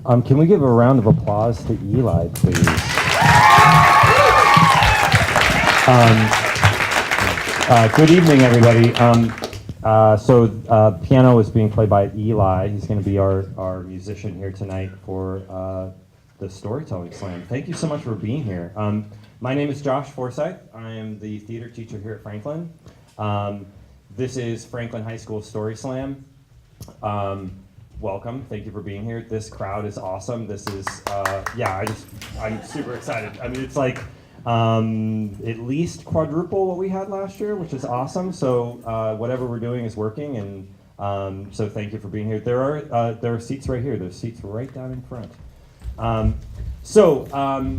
Can we give a round of applause to Eli, please? Good evening, everybody. Piano is being played by Eli. He's going to be our musician here tonight for the Storytelling Slam. Thank you so much for being here. My name is Josh Forsyth. I am the theater teacher here at Franklin. This is Franklin High School Story Slam. Welcome. Thank you for being here. This crowd is awesome. This is, I'm super excited. I mean, it's like at least quadruple what we had last year, which is awesome. So whatever we're doing is working, and so thank you for being here. There are seats right here. There's seats right down in front.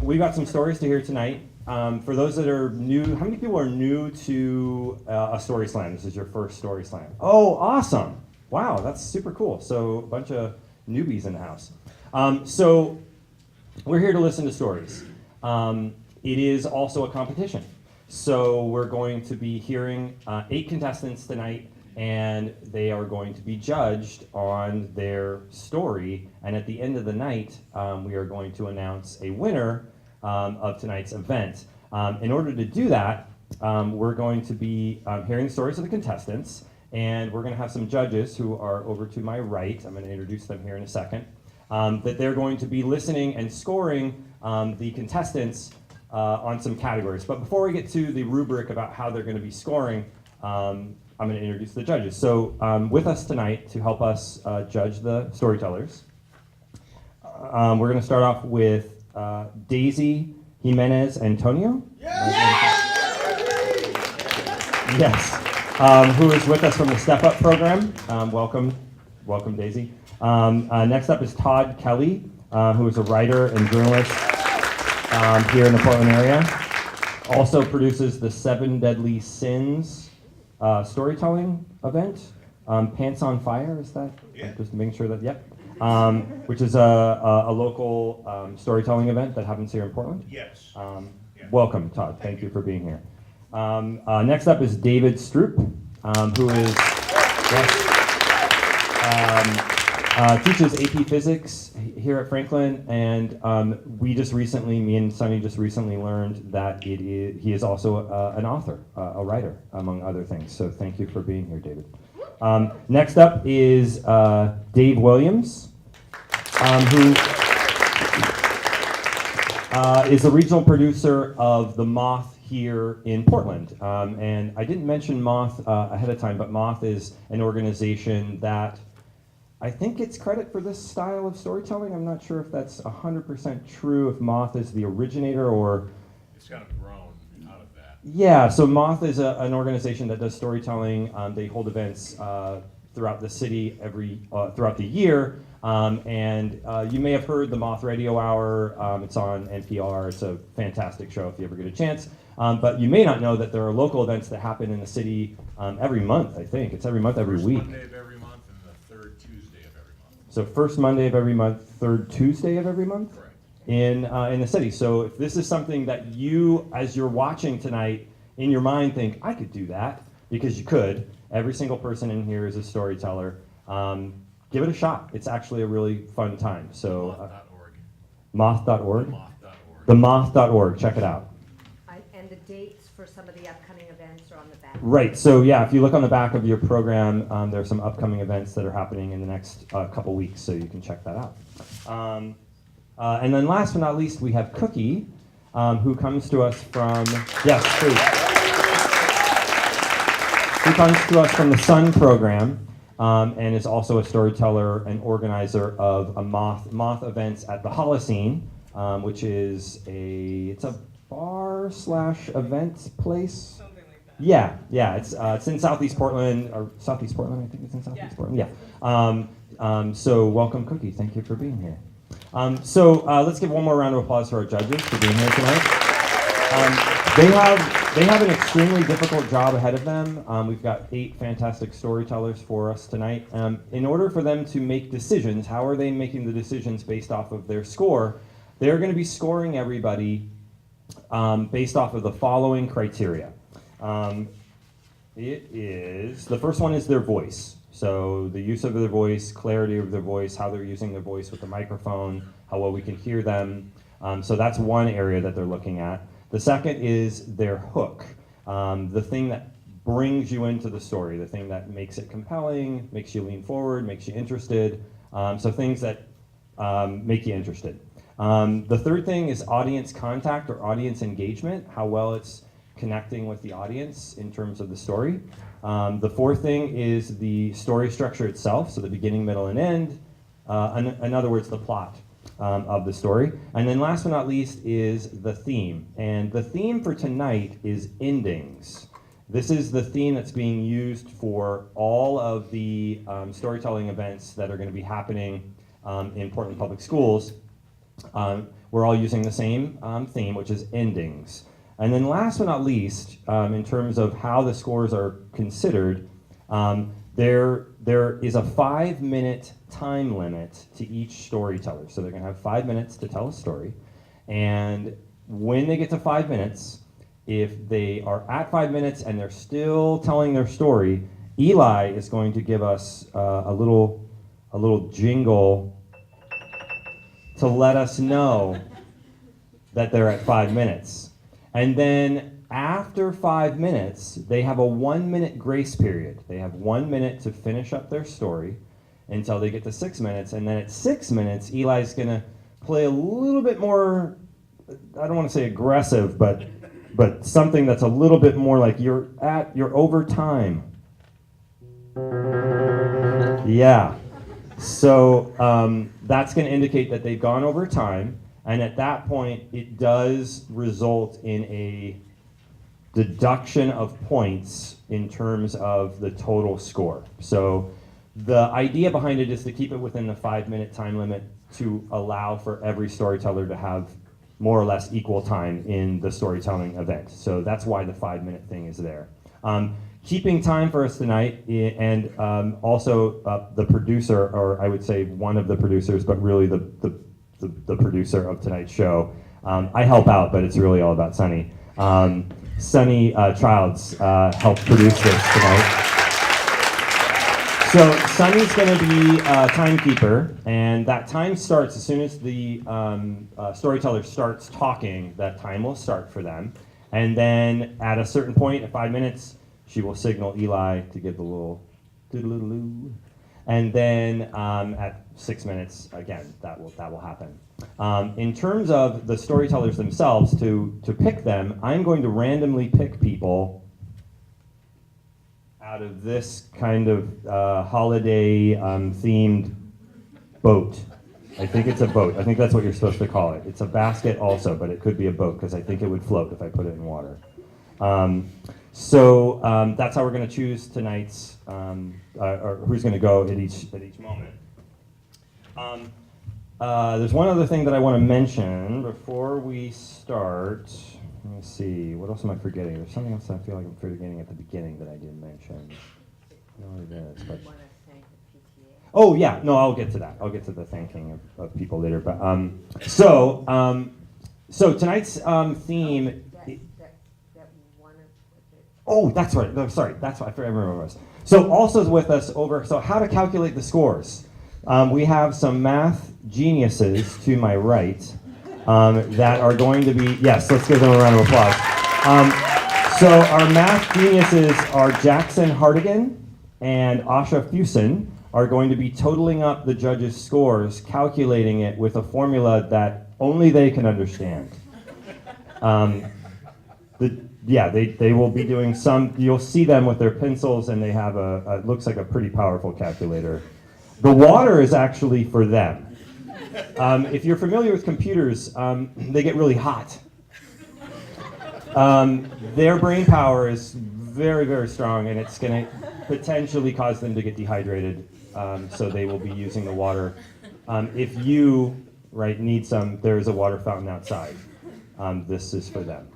We've got some stories to hear tonight. For those that are new, how many people are new to a Story Slam? This is your first Story Slam. Oh, awesome. Wow, that's super cool. So a bunch of newbies in the house. So we're here to listen to stories. It is also a competition. So we're going to be hearing 8 contestants tonight, and they are going to be judged on their story. And at the end of the night, we are going to announce a winner of tonight's event. In order to do that, we're going to be hearing the stories of the contestants, and we're going to have some judges who are over to my right. I'm going to introduce them here in a second. That they're going to be listening and scoring the contestants on some categories. But before we get to the rubric about how they're going to be scoring, I'm going to introduce the judges. So with us tonight to help us judge the storytellers, we're going to start off with Daisy Jimenez Antonio. Yes. Who is with us from the Step Up program. Welcome, Daisy. Next up is Todd Kelly, who is a writer and journalist here in the Portland area. Also produces the 7 Deadly Sins storytelling event. Pants on Fire, is that? Yeah. Just making sure that, yep. Which is a local storytelling event that happens here in Portland. Yes. Welcome, Todd. Thank you for being here. Next up is David Stroop, who is teaches AP Physics here at Franklin, and me and Sunny just recently learned that he is also an author, a writer, among other things. So thank you for being here, David. Next up is Dave Williams, who is the regional producer of The Moth here in Portland. And I didn't mention Moth ahead of time, but Moth is an organization that I think gets credit for this style of storytelling. I'm not sure if that's 100% true, if Moth is the originator or... It's kind of grown out of that. Yeah, so Moth is an organization that does storytelling. They hold events throughout the city throughout the year. And you may have heard the Moth Radio Hour. It's on NPR. It's a fantastic show if you ever get a chance. But you may not know that there are local events that happen in the city every month, I think. It's every month, every week. First Monday of every month and the third Tuesday of every month. So first Monday of every month, third Tuesday of every month? Correct. In the city. So if this is something that you, as you're watching tonight, in your mind think, I could do that, because you could. Every single person in here is a storyteller. Give it a shot. It's actually a really fun time. So Moth.org. Moth.org? Themoth.org. Check it out. And the dates for some of the upcoming events are on the back. Right. So yeah, if you look on the back of your program, there are some upcoming events that are happening in the next couple weeks, so you can check that out. And then last but not least, we have Cookie, who comes to us from, yes, please. Who comes to us from the Sun program, and is also a storyteller and organizer of a Moth events at the Holocene, which is it's a bar/event place. Something like that. Yeah, it's in Southeast Portland, or Southeast Portland, I think it's in Southeast Portland, yeah. So welcome, Cookie, thank you for being here. Let's give one more round of applause to our judges for being here tonight. They have an extremely difficult job ahead of them. We've got 8 fantastic storytellers for us tonight. In order for them to make decisions, how are they making the decisions based off of their score? They're going to be scoring everybody based off of the following criteria. The first one is their voice. So the use of their voice, clarity of their voice, how they're using their voice with the microphone, how well we can hear them. So that's one area that they're looking at. The second is their hook, the thing that brings you into the story, the thing that makes it compelling, makes you lean forward, makes you interested. So things that make you interested. The third thing is audience contact or audience engagement, how well it's connecting with the audience in terms of the story. The fourth thing is the story structure itself, so the beginning, middle, and end. In other words, the plot of the story. And then last but not least is the theme. And the theme for tonight is endings. This is the theme that's being used for all of the storytelling events that are going to be happening in Portland Public Schools. We're all using the same theme, which is endings. And then last but not least, in terms of how the scores are considered, there is a 5-minute time limit to each storyteller. So they're going to have 5 minutes to tell a story. And when they get to 5 minutes, if they are at 5 minutes and they're still telling their story, Eli is going to give us a little jingle to let us know that they're at 5 minutes. And then after 5 minutes, they have a 1-minute grace period. They have 1 minute to finish up their story until they get to 6 minutes. And then at 6 minutes, Eli's going to play a little bit more, I don't want to say aggressive, but something that's a little bit more like you're over time. Yeah. So that's going to indicate that they've gone over time, and at that point, it does result in a deduction of points in terms of the total score. So the idea behind it is to keep it within the 5-minute time limit to allow for every storyteller to have more or less equal time in the storytelling event. So that's why the 5-minute thing is there. Keeping time for us tonight, and also the producer, or I would say one of the producers, but really the producer of tonight's show. I help out, but it's really all about Sunny. Sunny Childs helped produce this tonight. So Sunny's going to be a timekeeper, and that time starts as soon as the storyteller starts talking. That time will start for them, and then at a certain point, at 5 minutes, she will signal Eli to give the little doodle-doo, and then at 6 minutes, again, that will happen. In terms of the storytellers themselves, to pick them, I'm going to randomly pick people out of this kind of holiday themed boat. I think it's a boat. I think that's what you're supposed to call it. It's a basket also, but it could be a boat because I think it would float if I put it in water. So that's how we're going to choose tonight's, or who's going to go at each moment. There's one other thing that I want to mention before we start. Let me see, what else am I forgetting? There's something else I feel like I'm forgetting at the beginning that I didn't mention. No, it is, but... Want to thank the PTA? Oh yeah, no, I'll get to that. I'll get to the thanking of people later. But so tonight's theme. That one of the... Oh, that's right. No, sorry, that's what I remember what it was. So also with us over. So how to calculate the scores? We have some math geniuses to my right. That are going to be, yes, let's give them a round of applause. So our math geniuses are Jackson Hardigan and Asha Fusen are going to be totaling up the judges' scores, calculating it with a formula that only they can understand. They will be doing some, you'll see them with their pencils and they have it looks like a pretty powerful calculator. The water is actually for them. If you're familiar with computers, they get really hot. Their brain power is very, very strong, and it's going to potentially cause them to get dehydrated, so they will be using the water. If you need some, there is a water fountain outside. This is for them.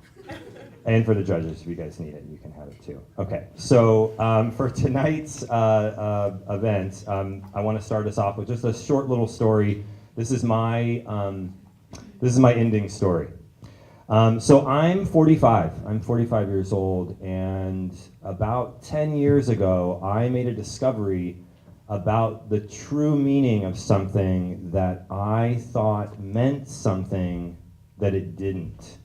And for the judges, if you guys need it, you can have it too. Okay, so for tonight's event, I want to start us off with just a short little story. This is my ending story. So I'm 45. I'm 45 years old, and about 10 years ago, I made a discovery about the true meaning of something that I thought meant something that it didn't.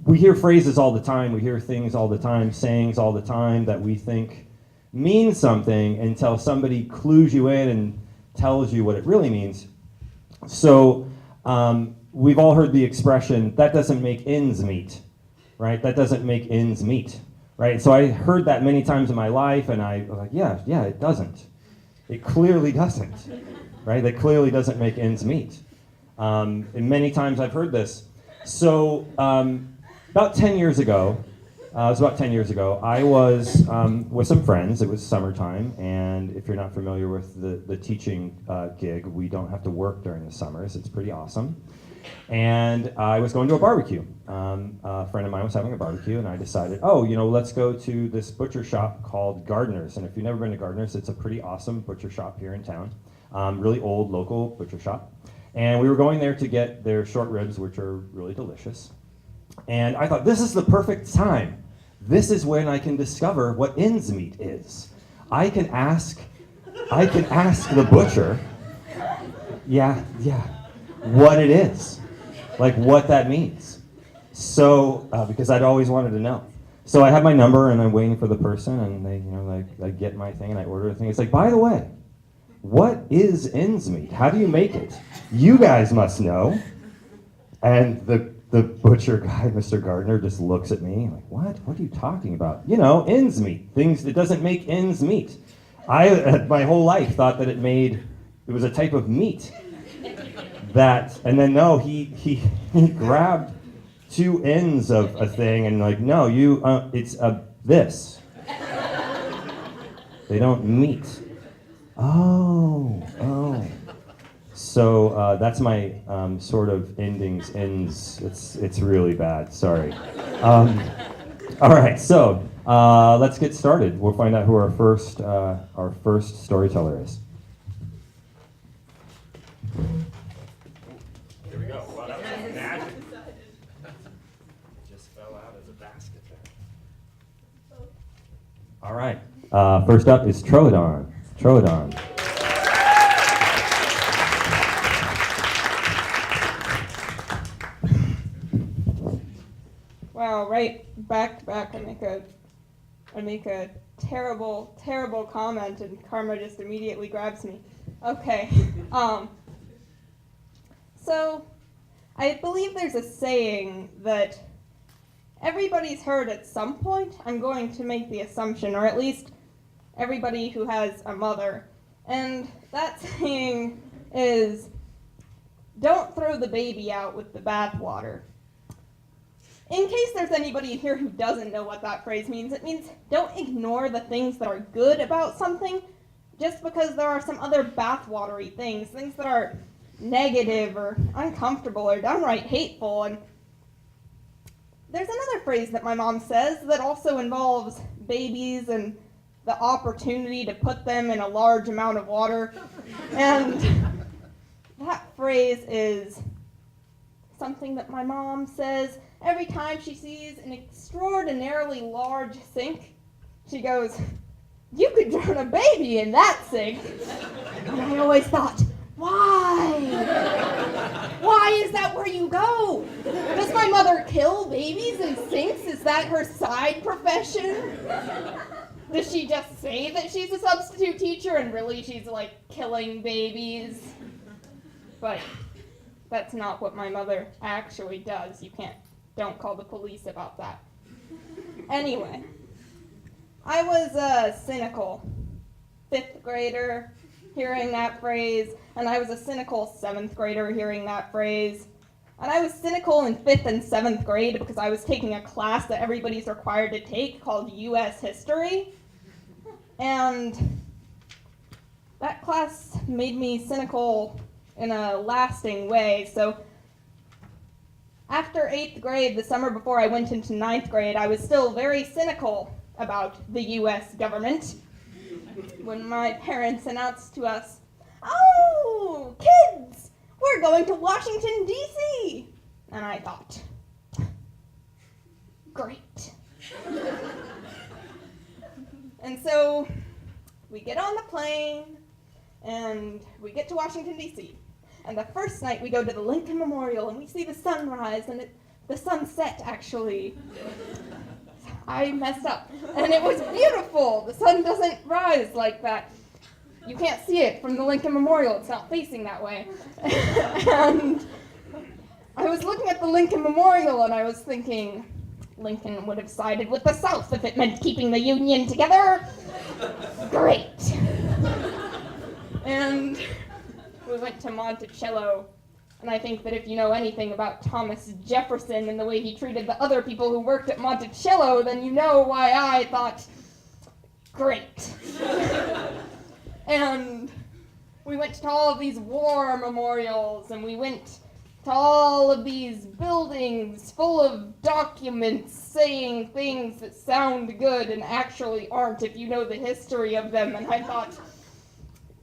We hear phrases all the time, we hear things all the time, sayings all the time that we think mean something until somebody clues you in and tells you what it really means. So we've all heard the expression, that doesn't make ends meet, right? That doesn't make ends meet, right? So I heard that many times in my life, and I was like, yeah, it doesn't. It clearly doesn't, right? That clearly doesn't make ends meet. And many times I've heard this. So about 10 years ago, I was with some friends. It was summertime, and if you're not familiar with the teaching gig, we don't have to work during the summers. It's pretty awesome. And I was going to a barbecue. A friend of mine was having a barbecue, and I decided, let's go to this butcher shop called Gardner's. And if you've never been to Gardner's, it's a pretty awesome butcher shop here in town. Really old local butcher shop. And we were going there to get their short ribs, which are really delicious. And I thought, this is the perfect time. This is when I can discover what ends meat is. I can ask the butcher, what it is, like what that means. So, because I'd always wanted to know. So I have my number and I'm waiting for the person, and they, I get my thing and I order a thing. It's like, by the way, what is ends meat? How do you make it? You guys must know. And the butcher guy, Mr. Gardner, just looks at me like, what? What are you talking about? Ends meat. Things that doesn't make ends meet. I, my whole life, thought that it was a type of meat. And then no, he grabbed two ends of a thing and like, no, it's this. They don't meet. Oh. So that's my sort of ends. It's really bad. Sorry. All right. So let's get started. We'll find out who our first storyteller is. Here we go. Wow, that was magic. It just fell out of the basket there. All right. First up is Troodon. Wow, right back to back, I make a terrible comment, and karma just immediately grabs me. Okay, so I believe there's a saying that everybody's heard at some point. I'm going to make the assumption, or at least everybody who has a mother, and that saying is, don't throw the baby out with the bathwater. In case there's anybody here who doesn't know what that phrase means, it means don't ignore the things that are good about something just because there are some other bathwatery things that are negative or uncomfortable or downright hateful. And there's another phrase that my mom says that also involves babies and the opportunity to put them in a large amount of water. And that phrase is something that my mom says every time she sees an extraordinarily large sink. She goes, "You could drown a baby in that sink." And I always thought, why? Why is that where you go? Does my mother kill babies in sinks? Is that her side profession? Does she just say that she's a substitute teacher and really she's like killing babies? But that's not what my mother actually does. Don't call the police about that. Anyway, I was a cynical 5th grader hearing that phrase, and I was a cynical 7th grader hearing that phrase. And I was cynical in 5th and 7th grade because I was taking a class that everybody's required to take called U.S. History. And that class made me cynical in a lasting way. So after 8th grade, the summer before I went into 9th grade, I was still very cynical about the U.S. government when my parents announced to us, "Oh, kids, we're going to Washington, D.C." And I thought, great. And so we get on the plane and we get to Washington, D.C. And the first night we go to the Lincoln Memorial and we see the sunrise and the sunset, actually. I messed up. And it was beautiful. The sun doesn't rise like that. You can't see it from the Lincoln Memorial. It's not facing that way. And I was looking at the Lincoln Memorial and I was thinking, Lincoln would have sided with the South if it meant keeping the Union together. Great. And we went to Monticello. And I think that if you know anything about Thomas Jefferson and the way he treated the other people who worked at Monticello, then you know why I thought, great. And we went to all of these war memorials, and we went to all of these buildings full of documents saying things that sound good and actually aren't if you know the history of them, and I thought,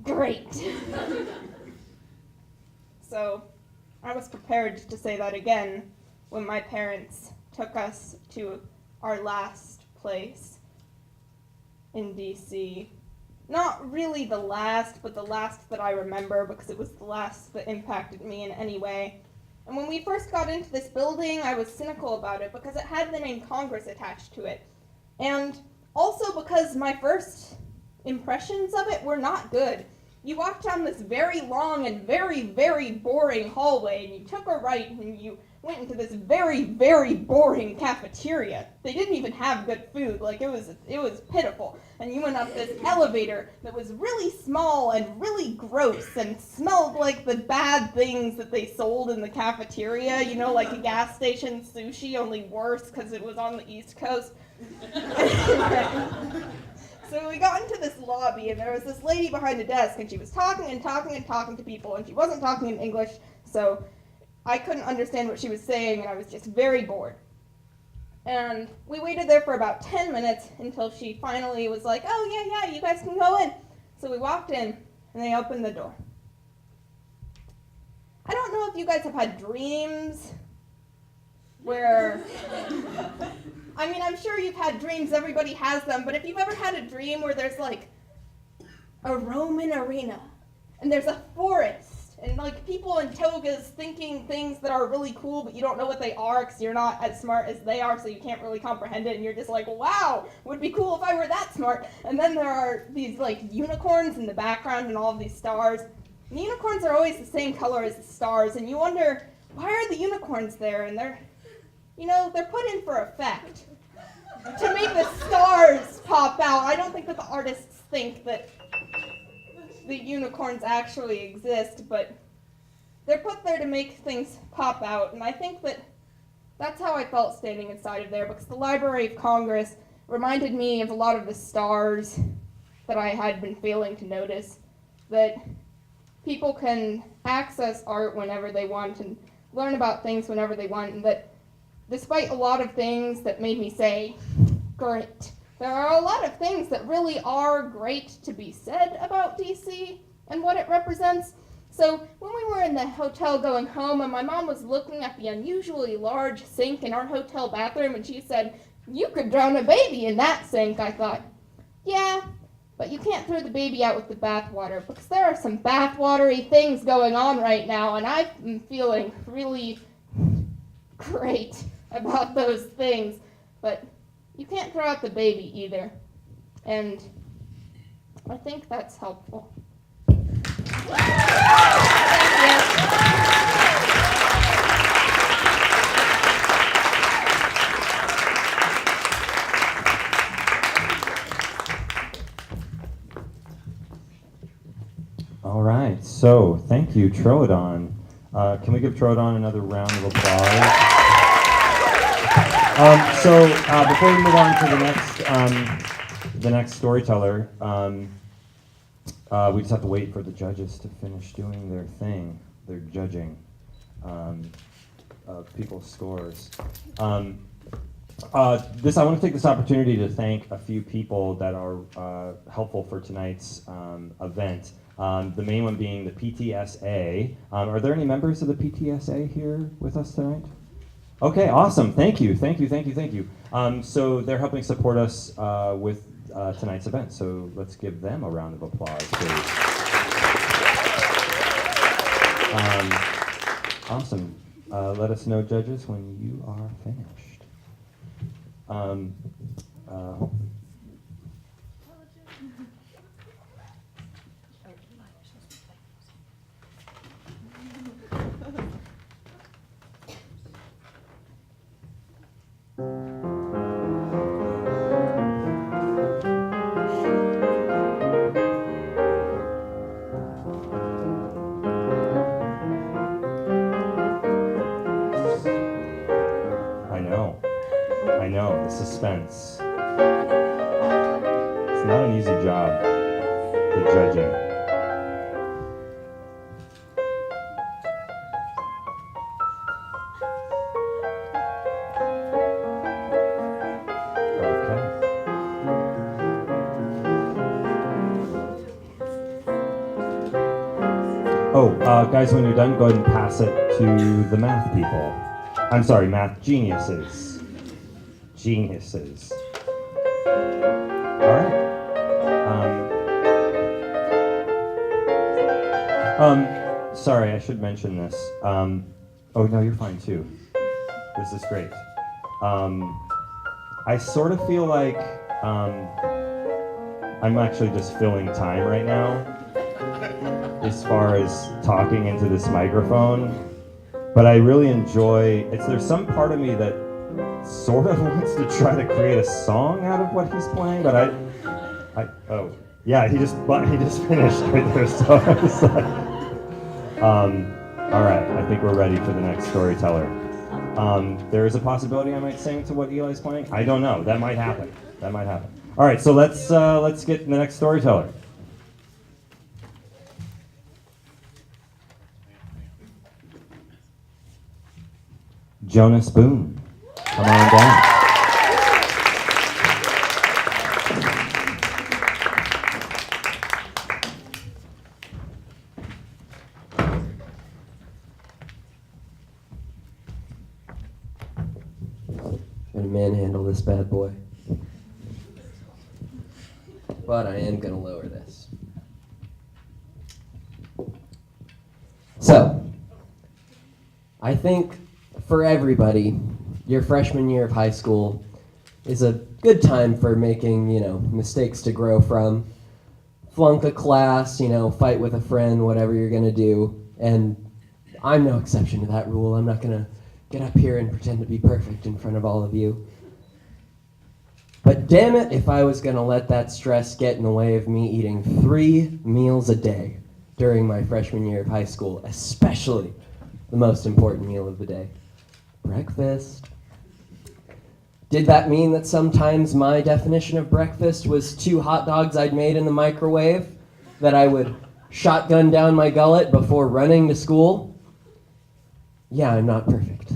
great. So I was prepared to say that again when my parents took us to our last place in D.C. Not really the last, but the last that I remember because it was the last that impacted me in any way. And when we first got into this building, I was cynical about it because it had the name Congress attached to it. And also because my first impressions of it were not good. You walked down this very long and very, very boring hallway, and you took a right, and you went into this very, very boring cafeteria. They didn't even have good food. Like, it was pitiful. And you went up this elevator that was really small and really gross and smelled like the bad things that they sold in the cafeteria, you know, like a gas station sushi, only worse because it was on the East Coast. So we got into this lobby, and there was this lady behind the desk, and she was talking and talking and talking to people, and she wasn't talking in English, so I couldn't understand what she was saying, and I was just very bored. And we waited there for about 10 minutes until she finally was like, oh, yeah, you guys can go in. So we walked in, and they opened the door. I don't know if you guys have had dreams where... I mean, I'm sure you've had dreams, everybody has them, but if you've ever had a dream where there's like a Roman arena, and there's a forest, and like people in togas thinking things that are really cool, but you don't know what they are because you're not as smart as they are, so you can't really comprehend it, and you're just like, wow, would be cool if I were that smart. And then there are these like unicorns in the background and all of these stars. And the unicorns are always the same color as the stars, and you wonder, why are the unicorns there? And they're put in for effect to make the stars pop out. I don't think that the artists think that the unicorns actually exist, but they're put there to make things pop out. And I think that that's how I felt standing inside of there, because the Library of Congress reminded me of a lot of the stars that I had been failing to notice, that people can access art whenever they want and learn about things whenever they want, and that despite a lot of things that made me say, great, there are a lot of things that really are great to be said about DC and what it represents. So when we were in the hotel going home and my mom was looking at the unusually large sink in our hotel bathroom and she said, you could drown a baby in that sink, I thought, yeah, but you can't throw the baby out with the bathwater because there are some bathwatery things going on right now and I'm feeling really great about those things, but you can't throw out the baby either, and I think that's helpful. All right, so thank you, Troodon. Can we give Troodon another round of applause? Before we move on to the next storyteller, we just have to wait for the judges to finish doing their thing, their judging of people's scores. I want to take this opportunity to thank a few people that are helpful for tonight's event. The main one being the PTSA. Are there any members of the PTSA here with us tonight? Okay, awesome. Thank you. So they're helping support us with tonight's event. So let's give them a round of applause, please. Awesome. Let us know, judges, when you are finished. I know, the suspense. It's not an easy job, the judging. Guys, when you're done, go ahead and pass it to the math people. I'm sorry, math geniuses. Geniuses. All right. Sorry, I should mention this. Oh, no, you're fine too. This is great. I sort of feel like I'm actually just filling time right now as far as talking into this microphone, but I really enjoy, there's some part of me that sort of wants to try to create a song out of what he's playing, but oh, yeah, he just finished right there, so I was like, all right, I think we're ready for the next storyteller. There is a possibility I might sing to what Eli's playing. I don't know, that might happen. All right, so let's get the next storyteller. Jonas Boone, come on down. Gonna manhandle this bad boy. But I am gonna lower this. So, I think for everybody, your freshman year of high school is a good time for making, mistakes to grow from. Flunk a class, fight with a friend, whatever you're gonna do. And I'm no exception to that rule. I'm not gonna get up here and pretend to be perfect in front of all of you. But damn it if I was gonna let that stress get in the way of me eating 3 meals a day during my freshman year of high school, especially the most important meal of the day. Breakfast. Did that mean that sometimes my definition of breakfast was 2 hot dogs I'd made in the microwave that I would shotgun down my gullet before running to school? Yeah, I'm not perfect.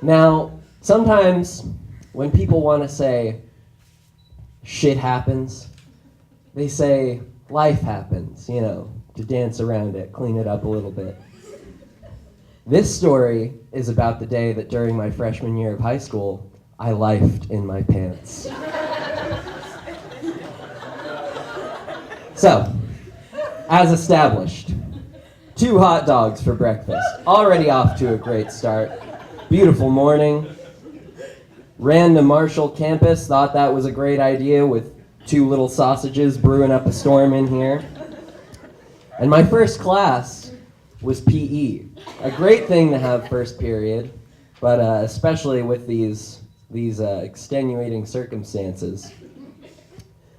Now, sometimes when people want to say shit happens, they say life happens, to dance around it, clean it up a little bit. This story is about the day that during my freshman year of high school, I lifed in my pants. So, as established, 2 hot dogs for breakfast. Already off to a great start. Beautiful morning. Ran to Marshall campus, thought that was a great idea with 2 little sausages brewing up a storm in here. And my first class was PE. A great thing to have first period, but especially with these extenuating circumstances.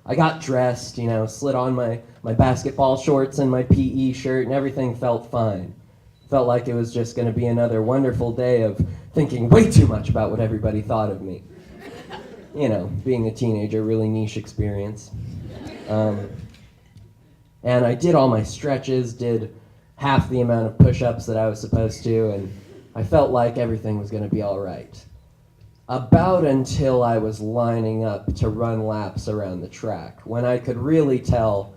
I got dressed, slid on my basketball shorts and my PE shirt, and everything felt fine. Felt like it was just going to be another wonderful day of thinking way too much about what everybody thought of me. Being a teenager, really niche experience. And I did all my stretches, did half the amount of push-ups that I was supposed to, and I felt like everything was going to be all right. About until I was lining up to run laps around the track, when I could really tell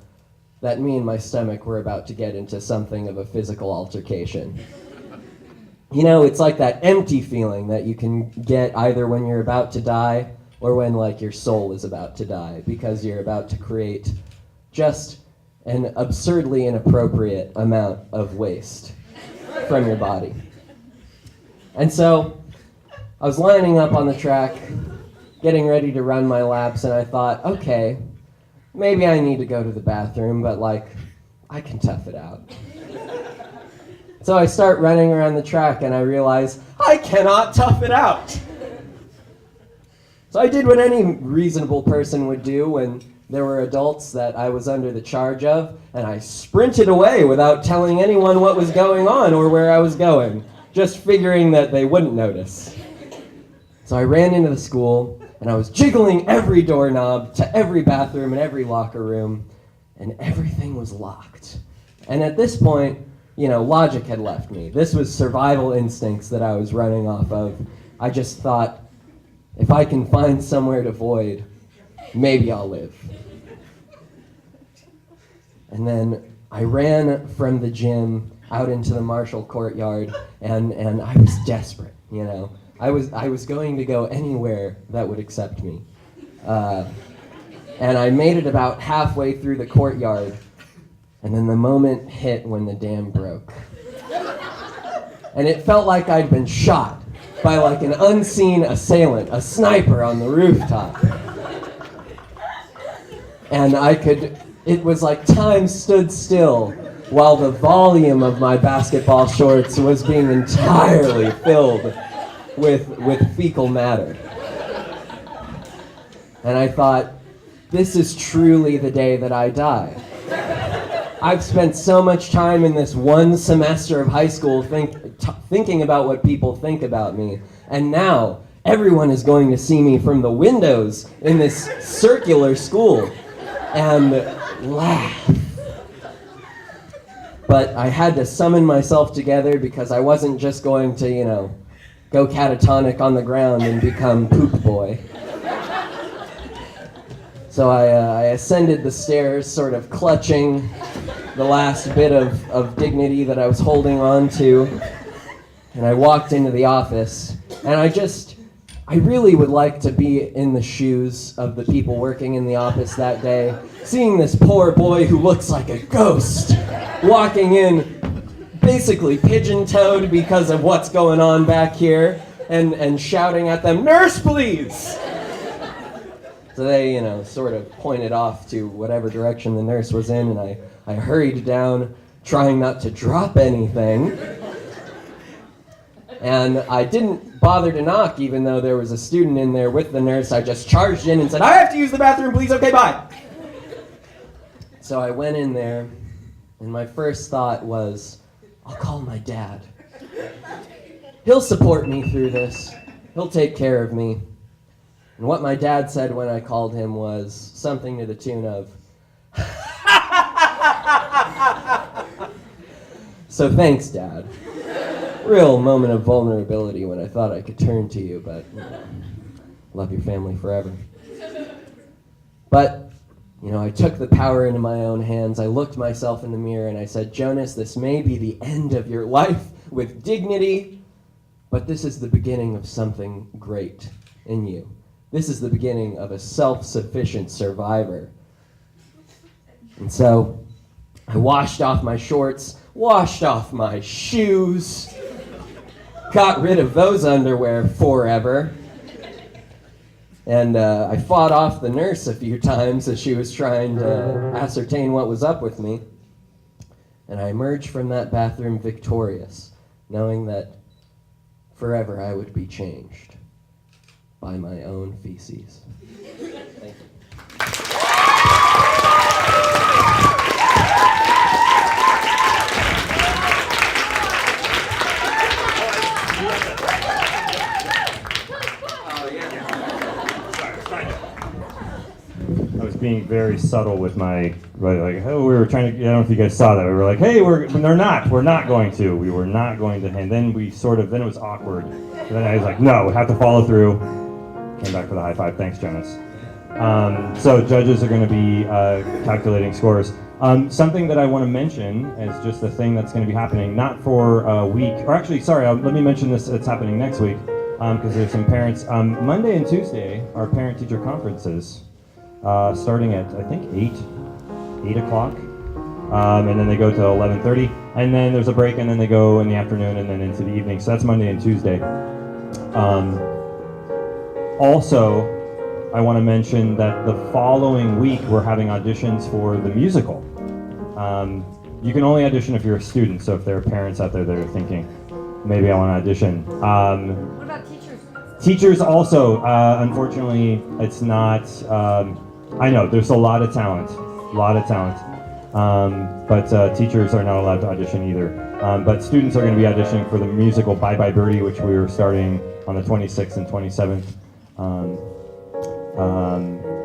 that me and my stomach were about to get into something of a physical altercation. It's like that empty feeling that you can get either when you're about to die or when like your soul is about to die because you're about to create just an absurdly inappropriate amount of waste from your body. And so I was lining up on the track, getting ready to run my laps, and I thought, okay, maybe I need to go to the bathroom, but like, I can tough it out. So I start running around the track and I realize I cannot tough it out. So I did what any reasonable person would do when there were adults that I was under the charge of, and I sprinted away without telling anyone what was going on or where I was going, just figuring that they wouldn't notice. So I ran into the school and I was jiggling every doorknob to every bathroom and every locker room, and everything was locked. And at this point, logic had left me. This was survival instincts that I was running off of. I just thought, if I can find somewhere to void, maybe I'll live. And then I ran from the gym out into the Marshall courtyard, and I was desperate, I was going to go anywhere that would accept me. And I made it about halfway through the courtyard, and then the moment hit when the dam broke. And it felt like I'd been shot by like an unseen assailant, a sniper on the rooftop. And it was like time stood still while the volume of my basketball shorts was being entirely filled with fecal matter. And I thought, this is truly the day that I die. I've spent so much time in this one semester of high school thinking about what people think about me, and now everyone is going to see me from the windows in this circular school and laugh. But I had to summon myself together because I wasn't just going to, go catatonic on the ground and become poop boy. So I ascended the stairs, sort of clutching the last bit of dignity that I was holding on to, and I walked into the office, and I really would like to be in the shoes of the people working in the office that day, seeing this poor boy who looks like a ghost walking in, basically pigeon-toed because of what's going on back here, and shouting at them, "Nurse, please!" So they, sort of pointed off to whatever direction the nurse was in, and I hurried down, trying not to drop anything. And I didn't bother to knock, even though there was a student in there with the nurse. I just charged in and said, "I have to use the bathroom, please, okay, bye." So I went in there, and my first thought was, I'll call my dad. He'll support me through this. He'll take care of me. And what my dad said when I called him was something to the tune of, "So thanks, Dad." Real moment of vulnerability when I thought I could turn to you, but love your family forever. But, I took the power into my own hands. I looked myself in the mirror and I said, "Jonas, this may be the end of your life with dignity, but this is the beginning of something great in you. This is the beginning of a self-sufficient survivor." And so I washed off my shorts, washed off my shoes, got rid of those underwear forever, and I fought off the nurse a few times as she was trying to ascertain what was up with me. And I emerged from that bathroom victorious, knowing that forever I would be changed by my own feces. Thank you. I was being very subtle with my, we were trying to, I don't know if you guys saw that, we were like, hey, we're not going to, and then then it was awkward. And then I was like, no, we have to follow through. Came back for the high five, thanks, Jonas. So judges are going to be calculating scores. Something that I want to mention is just the thing that's going to be happening, not for a week, or actually, sorry, let me mention this, it's happening next week. because there's some parents. Monday and Tuesday are parent-teacher conferences, starting at I think 8 o'clock, and then they go to 11:30, and then there's a break, and then they go in the afternoon, and then into the evening. So that's Monday and Tuesday. Also, I want to mention that the following week we're having auditions for the musical. You can only audition if you're a student, so if there are parents out there that are thinking, maybe I want to audition. What about teachers? Teachers also, unfortunately, it's not, I know, there's a lot of talent, but teachers are not allowed to audition either. But students are going to be auditioning for the musical Bye Bye Birdie, which we are starting on the 26th and 27th,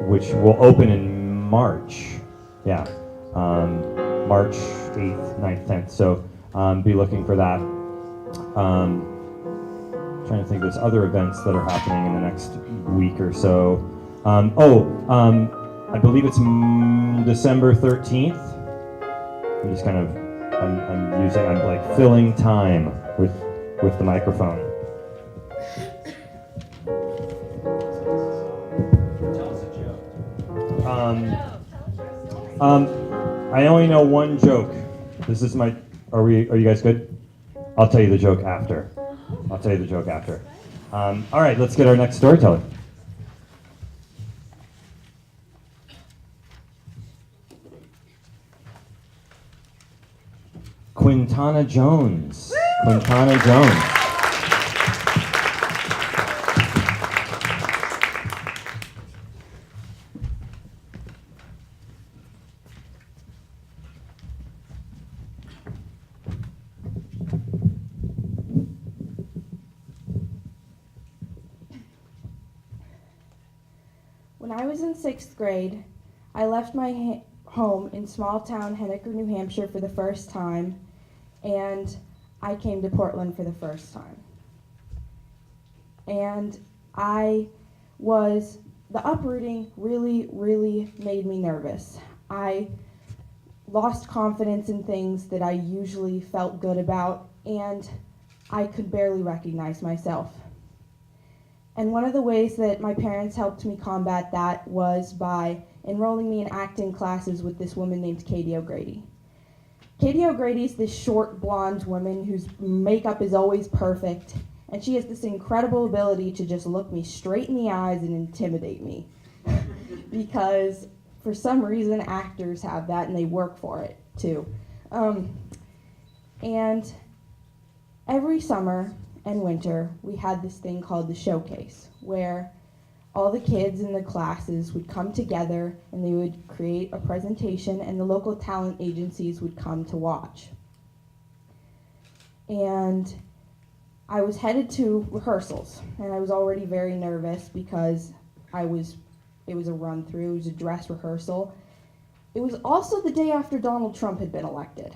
which will open in March. Yeah. March 8th, 9th, 10th. So be looking for that. Trying to think, there's other events that are happening in the next week or so. I believe it's December 13th. I'm just kind of, I'm like filling time with the microphone. Tell us a joke. I only know one joke. This is my. Are you guys good? I'll tell you the joke after. All right, let's get our next storyteller. Tana Jones. Tana Jones. When I was in 6th grade, I left my home in small town Henniker, New Hampshire for the first time, and I came to Portland for the first time. And the uprooting really made me nervous. I lost confidence in things that I usually felt good about, and I could barely recognize myself. And one of the ways that my parents helped me combat that was by enrolling me in acting classes with this woman named Katie O'Grady. Katie O'Grady's this short blonde woman whose makeup is always perfect, and she has this incredible ability to just look me straight in the eyes and intimidate me. Because for some reason actors have that and they work for it too. And every summer and winter, we had this thing called the showcase, where all the kids in the classes would come together and they would create a presentation and the local talent agencies would come to watch. And I was headed to rehearsals, and I was already very nervous because it was a run-through, it was a dress rehearsal. It was also the day after Donald Trump had been elected.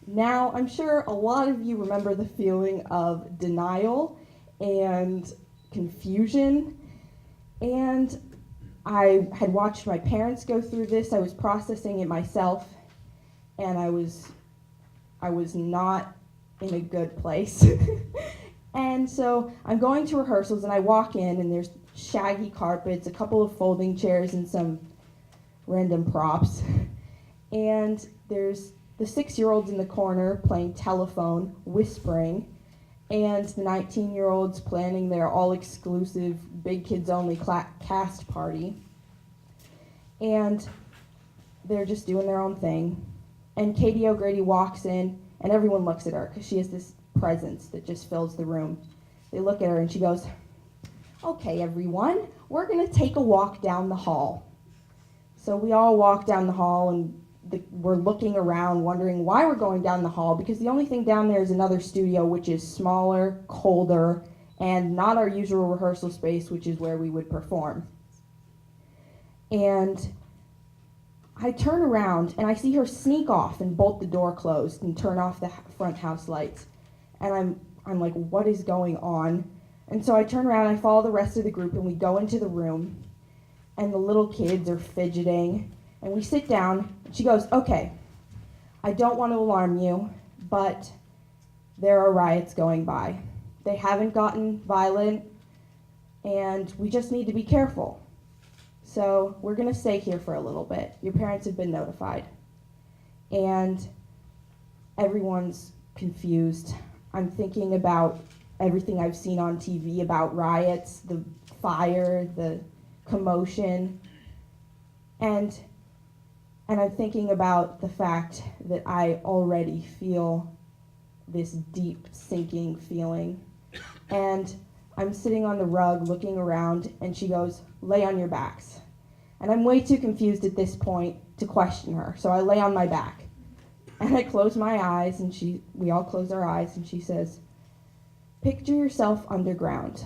Now, I'm sure a lot of you remember the feeling of denial and confusion, and I had watched my parents go through this. I was processing it myself, and I was not in a good place. And so I'm going to rehearsals, and I walk in, and there's shaggy carpets, a couple of folding chairs, and some random props. And there's the 6-year-olds in the corner playing telephone, whispering, and the 19-year-olds planning their all-exclusive, big kids-only cast party. And they're just doing their own thing. And Katie O'Grady walks in, and everyone looks at her because she has this presence that just fills the room. They look at her, and she goes, "Okay, everyone, we're going to take a walk down the hall." So we all walk down the hall, and we're looking around, wondering why we're going down the hall, because the only thing down there is another studio, which is smaller, colder, and not our usual rehearsal space, which is where we would perform. And I turn around, and I see her sneak off and bolt the door closed and turn off the front house lights. And I'm like, what is going on? And so I turn around, and I follow the rest of the group, and we go into the room, and the little kids are fidgeting. And we sit down, and she goes, "Okay, I don't want to alarm you, but there are riots going by. They haven't gotten violent. and we just need to be careful. So we're going to stay here for a little bit. Your parents have been notified. And everyone's confused. I'm thinking about everything I've seen on TV about riots, the fire, the commotion, and I'm thinking about the fact that I already feel this deep sinking feeling. And I'm sitting on the rug looking around, and she goes, "Lay on your backs." And I'm way too confused at this point to question her, so I lay on my back. And I close my eyes, and we all close our eyes, and she says, "Picture yourself underground.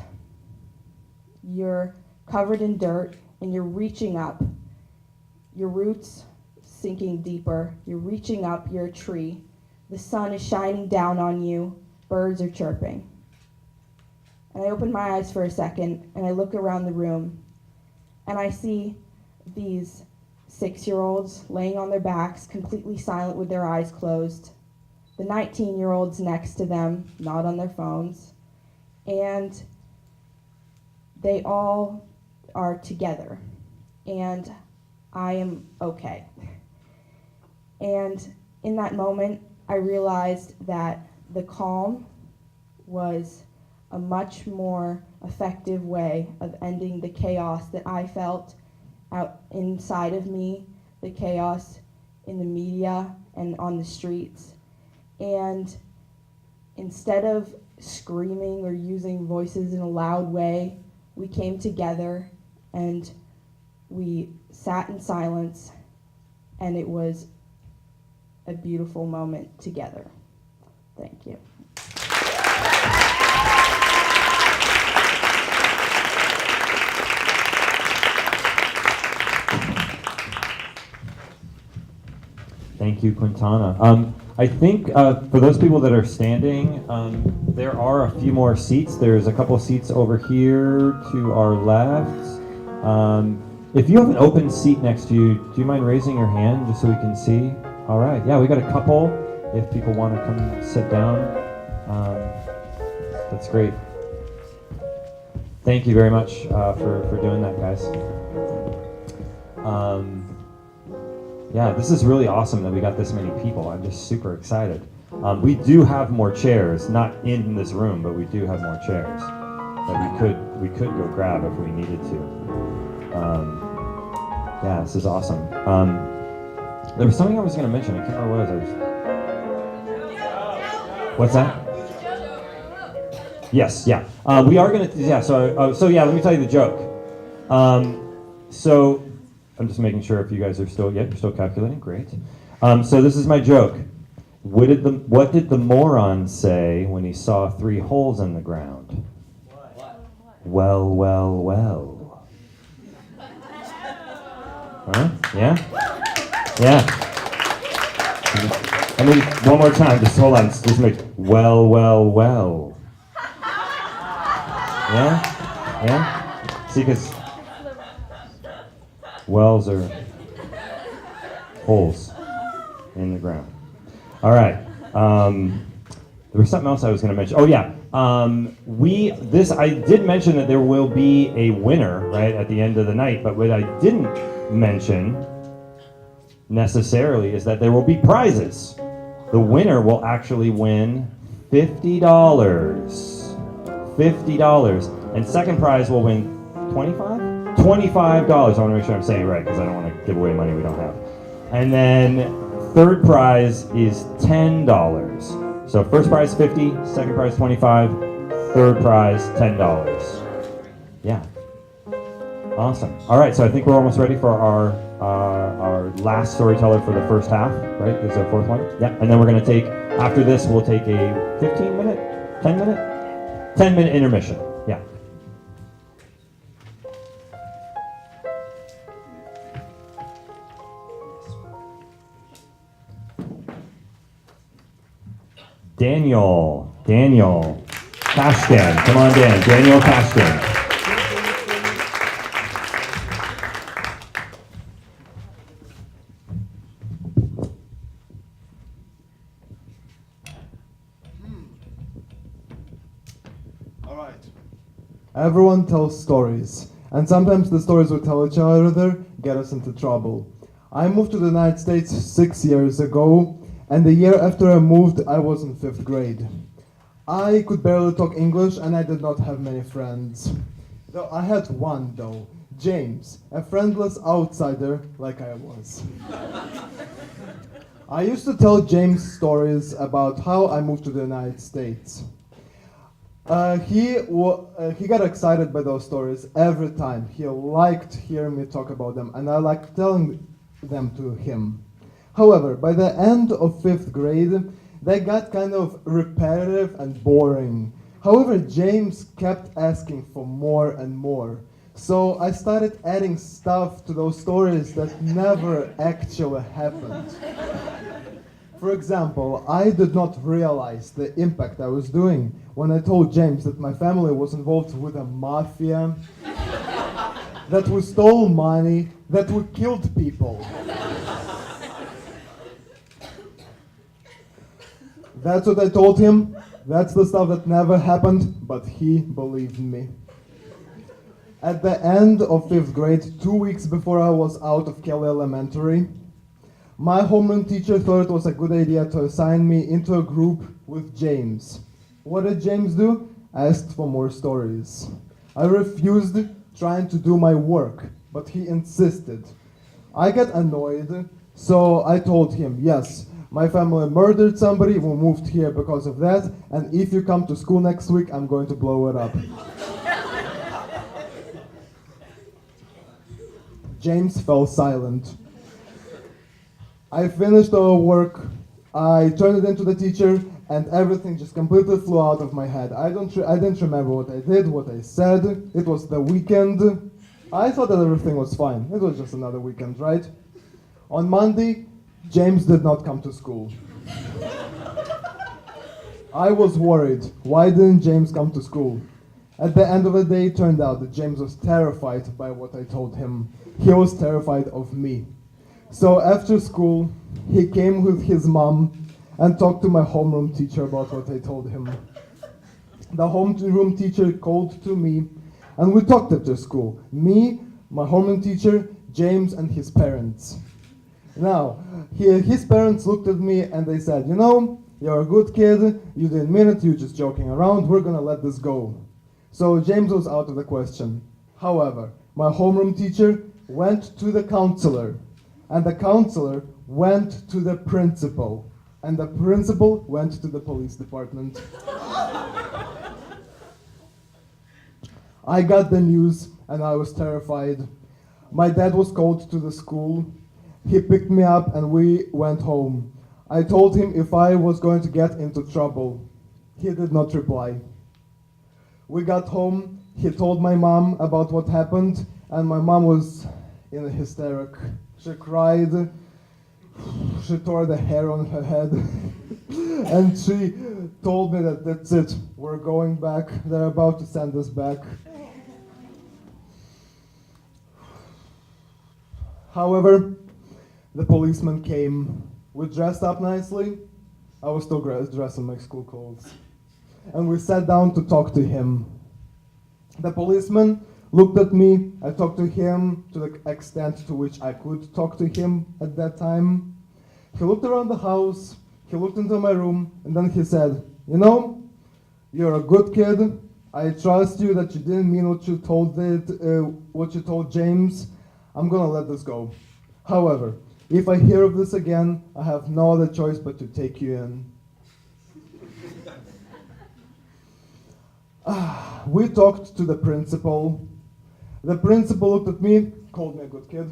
You're covered in dirt, and you're reaching up. Your roots sinking deeper. You're reaching up, you're a tree. The sun is shining down on you. Birds are chirping." And I open my eyes for a second, and I look around the room, and I see these 6-year-olds laying on their backs, completely silent with their eyes closed. The 19-year-olds next to them, not on their phones. And they all are together. And I am okay. And in that moment, I realized that the calm was a much more effective way of ending the chaos that I felt out inside of me, the chaos in the media and on the streets. And instead of screaming or using voices in a loud way, we came together and we sat in silence, and it was a beautiful moment together. Thank you. Thank you, Quintana. I think for those people that are standing, there are a few more seats. There's a couple seats over here to our left. If you have an open seat next to you, do you mind raising your hand just so we can see? All right, yeah, we got a couple. If people want to come sit down, that's great. Thank you very much for doing that, guys. Yeah, this is really awesome that we got this many people. I'm just super excited. We do have more chairs, not in this room, but we do have more chairs that we could go grab if we needed to. Yeah, this is awesome. There was something I was going to mention. I can't remember what it was. What's that? Yes, yeah. We are going to, yeah, so yeah, let me tell you the joke. So I'm just making sure if you guys are still, yeah, you're still calculating, great. So this is my joke. What did the moron say when he saw 3 holes in the ground? Well, well, well. Huh? Yeah? Yeah. I mean, one more time, just hold on, just make, well, well, well. Yeah? Yeah? See, because wells are holes in the ground. All right. There was something else I was going to mention. Oh yeah. I did mention that there will be a winner right at the end of the night, but what I didn't mention necessarily is that there will be prizes. The winner will actually win $50. $50. And second prize will win $25. I want to make sure I'm saying it right because I don't want to give away money we don't have. And then third prize is $10. So first prize $50, second prize $25, third prize $10. Yeah. Awesome. All right, so I think we're almost ready for our last storyteller for the first half, right? This is our fourth one. Yeah. And then we're going to take, after this, we'll take a 10-minute intermission. Yeah. Daniel Kashtan. Come on, Daniel Kashtan. All right. Everyone tells stories, and sometimes the stories we tell each other get us into trouble. I moved to the United States 6 years ago, and the year after I moved, I was in 5th grade. I could barely talk English, and I did not have many friends. Though I had one, though, James, a friendless outsider like I was. I used to tell James stories about how I moved to the United States. He got excited by those stories every time. He liked hearing me talk about them, and I liked telling them to him. However, by the end of 5th grade, they got kind of repetitive and boring. However, James kept asking for more and more. So I started adding stuff to those stories that never actually happened. For example, I did not realize the impact I was doing when I told James that my family was involved with a mafia, that we stole money, that we killed people. That's what I told him. That's the stuff that never happened, but he believed me. At the end of 5th grade, 2 weeks before I was out of Kelly Elementary, my homeroom teacher thought it was a good idea to assign me into a group with James. What did James do? Asked for more stories. I refused, trying to do my work, but he insisted. I got annoyed, so I told him, yes, my family murdered somebody, we moved here because of that, and if you come to school next week, I'm going to blow it up. James fell silent. I finished our work, I turned it into the teacher, and everything just completely flew out of my head. I didn't remember what I did, what I said. It was the weekend. I thought that everything was fine. It was just another weekend, right? On Monday, James did not come to school. I was worried. Why didn't James come to school? At the end of the day, it turned out that James was terrified by what I told him. He was terrified of me. So after school, he came with his mom and talked to my homeroom teacher about what I told him. The homeroom teacher called to me, and we talked after school. Me, my homeroom teacher, James, and his parents. Now, his parents looked at me and they said, you know, you're a good kid, you didn't mean it, you're just joking around, we're gonna let this go. So James was out of the question. However, my homeroom teacher went to the counselor, and the counselor went to the principal, and the principal went to the police department. I got the news and I was terrified. My dad was called to the school. He picked me up and we went home. I told him if I was going to get into trouble. He did not reply. We got home, he told my mom about what happened, and my mom was in a hysteric. She cried, she tore the hair on her head, and she told me that that's it, we're going back, they're about to send us back. However, the policeman came. We dressed up nicely. I was still dressed in my school clothes. And we sat down to talk to him. The policeman looked at me. I talked to him to the extent to which I could talk to him at that time. He looked around the house. He looked into my room. And then he said, you know, you're a good kid. I trust you that you didn't mean what you told James. I'm gonna let this go. However, if I hear of this again, I have no other choice but to take you in. We talked to the principal. The principal looked at me, called me a good kid.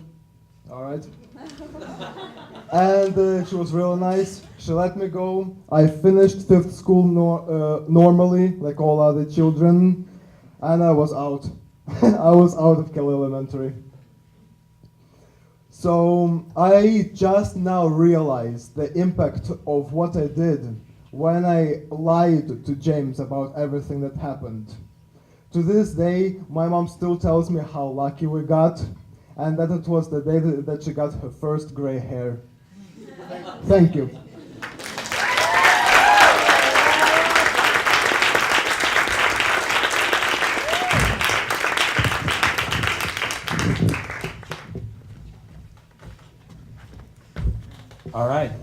All right. And she was really nice. She let me go. I finished 5th school normally, like all other children, and I was out. I was out of Kelly Elementary. So I just now realized the impact of what I did when I lied to James about everything that happened. To this day, my mom still tells me how lucky we got, and that it was the day that she got her first gray hair. Thank you.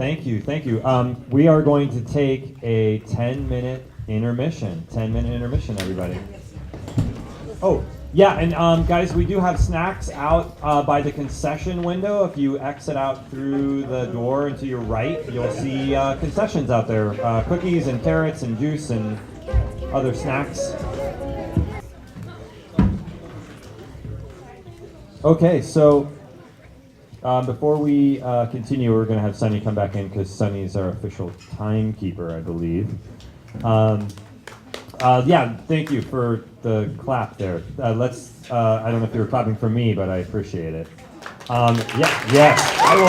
Thank you, thank you. We are going to take a 10-minute intermission. 10-minute intermission, everybody. Oh, yeah, and guys, we do have snacks out by the concession window. If you exit out through the door and to your right, you'll see concessions out there. Cookies and carrots and juice and other snacks. Okay, so before we continue, we're going to have Sunny come back in because Sunny's our official timekeeper, I believe. Yeah, thank you for the clap there. I don't know if you were clapping for me, but I appreciate it. Yeah, yes, I will.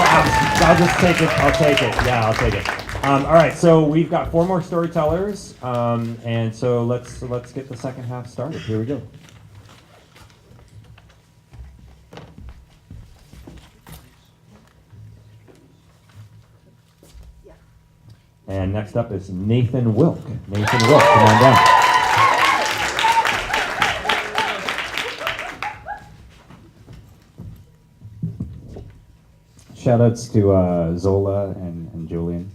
I'll just take it. I'll take it. Yeah, I'll take it. All right, so we've got 4 more storytellers, and so let's get the second half started. Here we go. And next up is Nathan Wilk. Nathan Wilk, come on down. Shoutouts to Zola and Julian.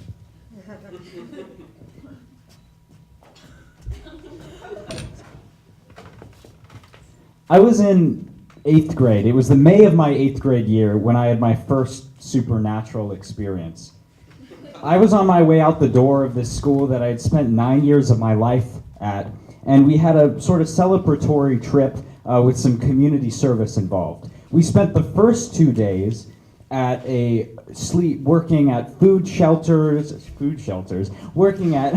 I was in 8th grade. It was the May of my 8th grade year when I had my first supernatural experience. I was on my way out the door of this school that I had spent 9 years of my life at, and we had a sort of celebratory trip with some community service involved. We spent the first 2 days at working at food shelters, working at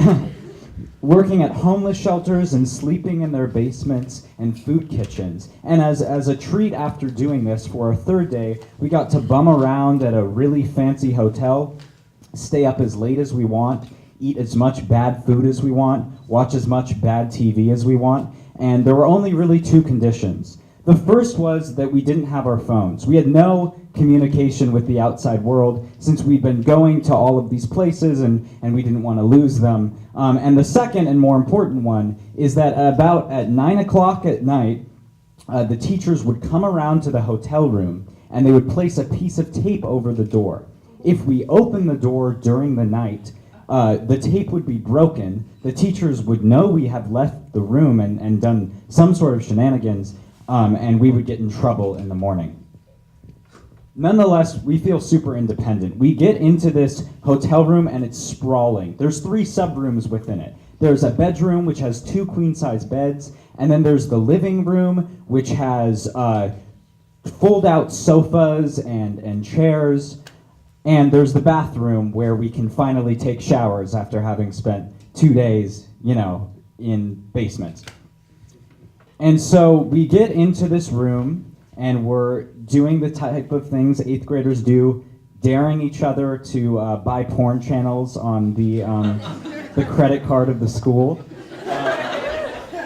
working at homeless shelters and sleeping in their basements and food kitchens. And as a treat after doing this, for our 3rd day, we got to bum around at a really fancy hotel, stay up as late as we want, eat as much bad food as we want, watch as much bad TV as we want, and there were only really 2 conditions. The first was that we didn't have our phones. We had no communication with the outside world since we'd been going to all of these places and we didn't want to lose them. And the second and more important one is that about at 9 o'clock at night, the teachers would come around to the hotel room and they would place a piece of tape over the door. If we opened the door during the night, the tape would be broken, the teachers would know we had left the room and done some sort of shenanigans, and we would get in trouble in the morning. Nonetheless, we feel super independent. We get into this hotel room and it's sprawling. There's 3 subrooms within it. There's a bedroom which has 2 queen-size beds, and then there's the living room which has fold-out sofas and chairs. And there's the bathroom where we can finally take showers after having spent 2 days, in basements. And so we get into this room and we're doing the type of things 8th graders do, daring each other to buy porn channels on the credit card of the school.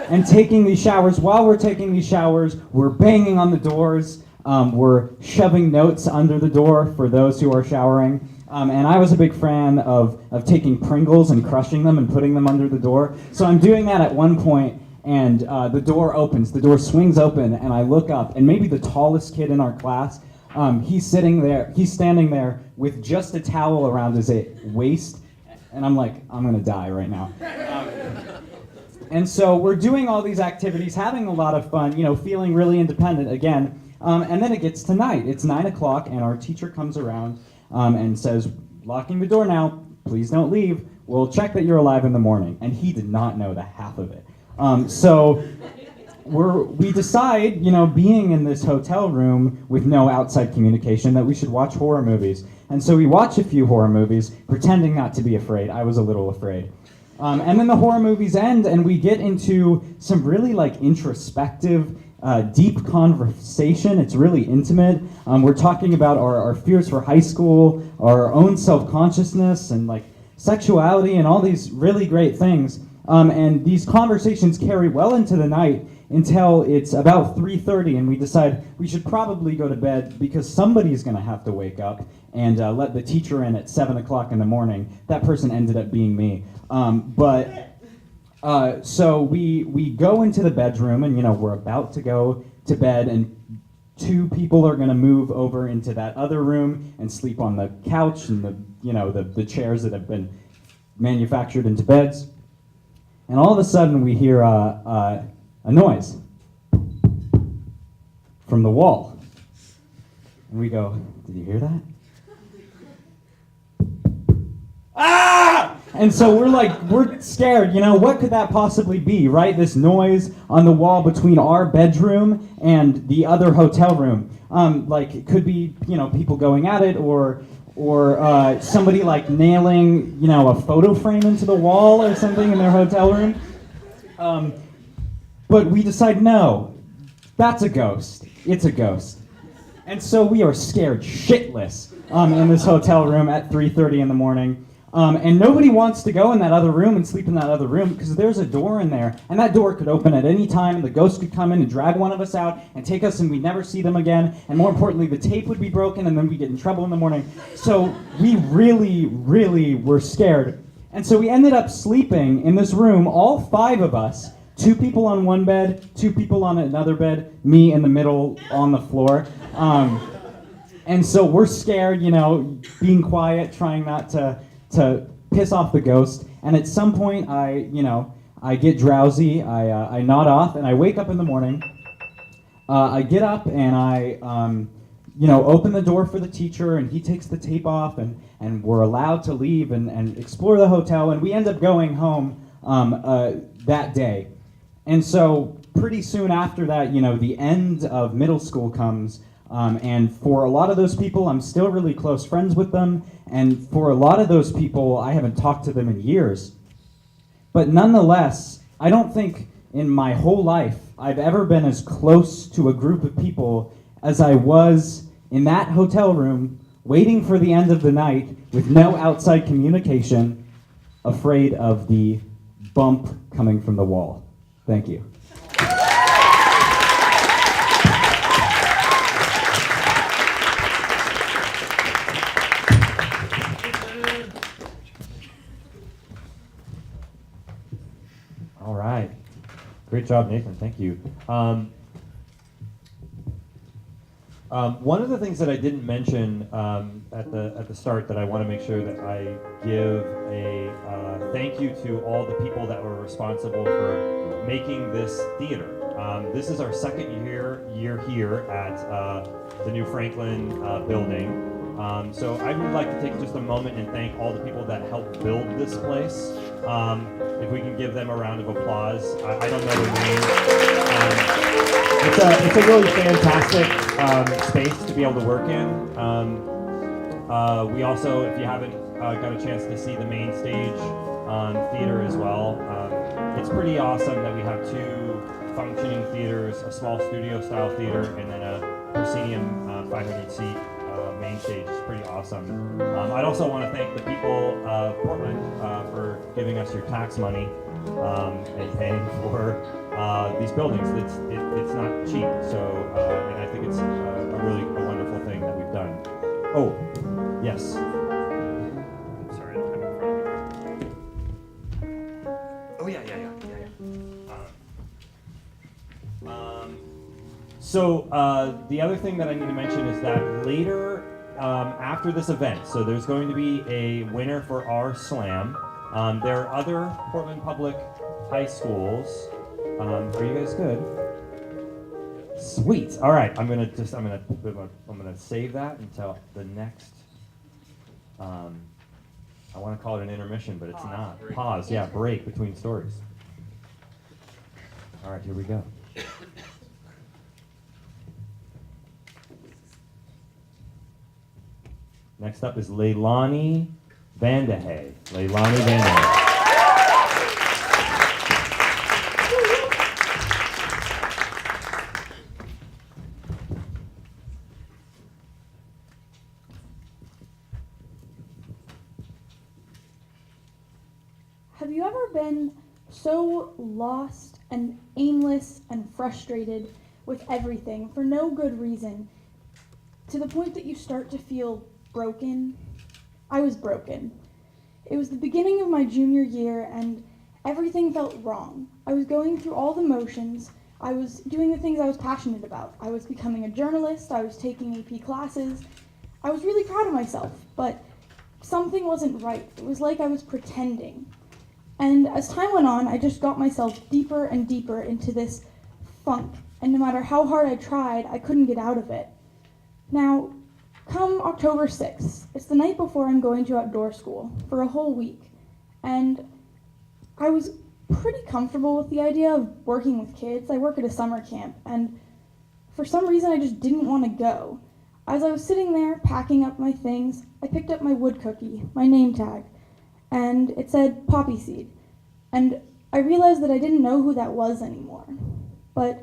And taking these showers. While we're taking these showers, we're banging on the doors. We're shoving notes under the door for those who are showering. And I was a big fan of taking Pringles and crushing them and putting them under the door. So I'm doing that at one point, and the door opens, the door swings open, and I look up, and maybe the tallest kid in our class, he's standing there with just a towel around his waist, and I'm like, I'm gonna die right now. And so we're doing all these activities, having a lot of fun, feeling really independent again. And then it gets to night. It's 9 o'clock, and our teacher comes around and says, locking the door now, please don't leave. We'll check that you're alive in the morning. And he did not know the half of it. So we decide, being in this hotel room with no outside communication, that we should watch horror movies. And so we watch a few horror movies, pretending not to be afraid. I was a little afraid. And then the horror movies end, and we get into some really introspective, deep conversation. It's really intimate. We're talking about our fears for high school, our own self-consciousness, and sexuality, and all these really great things. And these conversations carry well into the night until it's about 3:30, and we decide we should probably go to bed because somebody's going to have to wake up and let the teacher in at 7 o'clock in the morning. That person ended up being me. So we go into the bedroom, and we're about to go to bed, and 2 people are going to move over into that other room and sleep on the couch and the the chairs that have been manufactured into beds. And all of a sudden we hear a noise from the wall. And we go, did you hear that? Ah! And so we're scared, what could that possibly be, right? This noise on the wall between our bedroom and the other hotel room. It could be, people going at it or somebody nailing, a photo frame into the wall or something in their hotel room. But we decide, no, that's a ghost. It's a ghost. And so we are scared shitless in this hotel room at 3:30 in the morning. And nobody wants to go in that other room and sleep in that other room because there's a door in there, and that door could open at any time, and the ghost could come in and drag one of us out and take us, and we'd never see them again. And more importantly, the tape would be broken, and then we'd get in trouble in the morning. So we really, really were scared. And so we ended up sleeping in this room, all 5 of us, 2 people on one bed, 2 people on another bed, me in the middle on the floor. And so we're scared, being quiet, trying not to piss off the ghost. And at some point, I get drowsy, I nod off, and I wake up in the morning. I get up and I, open the door for the teacher, and he takes the tape off, and we're allowed to leave and explore the hotel, and we end up going home that day. And so pretty soon after that, the end of middle school comes. And for a lot of those people, I'm still really close friends with them. And for a lot of those people, I haven't talked to them in years. But nonetheless, I don't think in my whole life I've ever been as close to a group of people as I was in that hotel room, waiting for the end of the night with no outside communication, afraid of the bump coming from the wall. Thank you. All right. Great job, Nathan. Thank you. One of the things that I didn't mention at the start that I want to make sure that I give a thank you to all the people that were responsible for making this theater. This is our second year here at the new Franklin building. So I would like to take just a moment and thank all the people that helped build this place. If we can give them a round of applause. I don't know their names. It's a really fantastic space to be able to work in. We also, if you haven't got a chance to see the main stage theater as well, it's pretty awesome that we have 2 functioning theaters, a small studio-style theater, and then a proscenium 500-seat main stage. Is pretty awesome. I'd also want to thank the people of Portland for giving us your tax money and paying for these buildings. It's not cheap, so and I think it's a really wonderful thing that we've done. Oh, yes. Sorry, I don't have it in front of me. Oh yeah. So the other thing that I need to mention is that later, after this event, so there's going to be a winner for our slam. There are other Portland Public High Schools. Are you guys good? Sweet. All right. I'm gonna save that until the next. I want to call it an intermission, but it's not. Pause. Yeah, break between stories. All right. Here we go. Next up is Leilani Vandehay. Leilani Vandehay. Have you ever been so lost and aimless and frustrated with everything for no good reason, to the point that you start to feel broken? I was broken. It was the beginning of my junior year and everything felt wrong. I was going through all the motions. I was doing the things I was passionate about. I was becoming a journalist. I was taking AP classes. I was really proud of myself, but something wasn't right. It was like I was pretending. And as time went on, I just got myself deeper and deeper into this funk. And no matter how hard I tried, I couldn't get out of it. Now, come October 6th, it's the night before I'm going to outdoor school for a whole week. And I was pretty comfortable with the idea of working with kids. I work at a summer camp, and for some reason I just didn't want to go. As I was sitting there packing up my things, I picked up my wood cookie, my name tag, and it said poppy seed. And I realized that I didn't know who that was anymore, but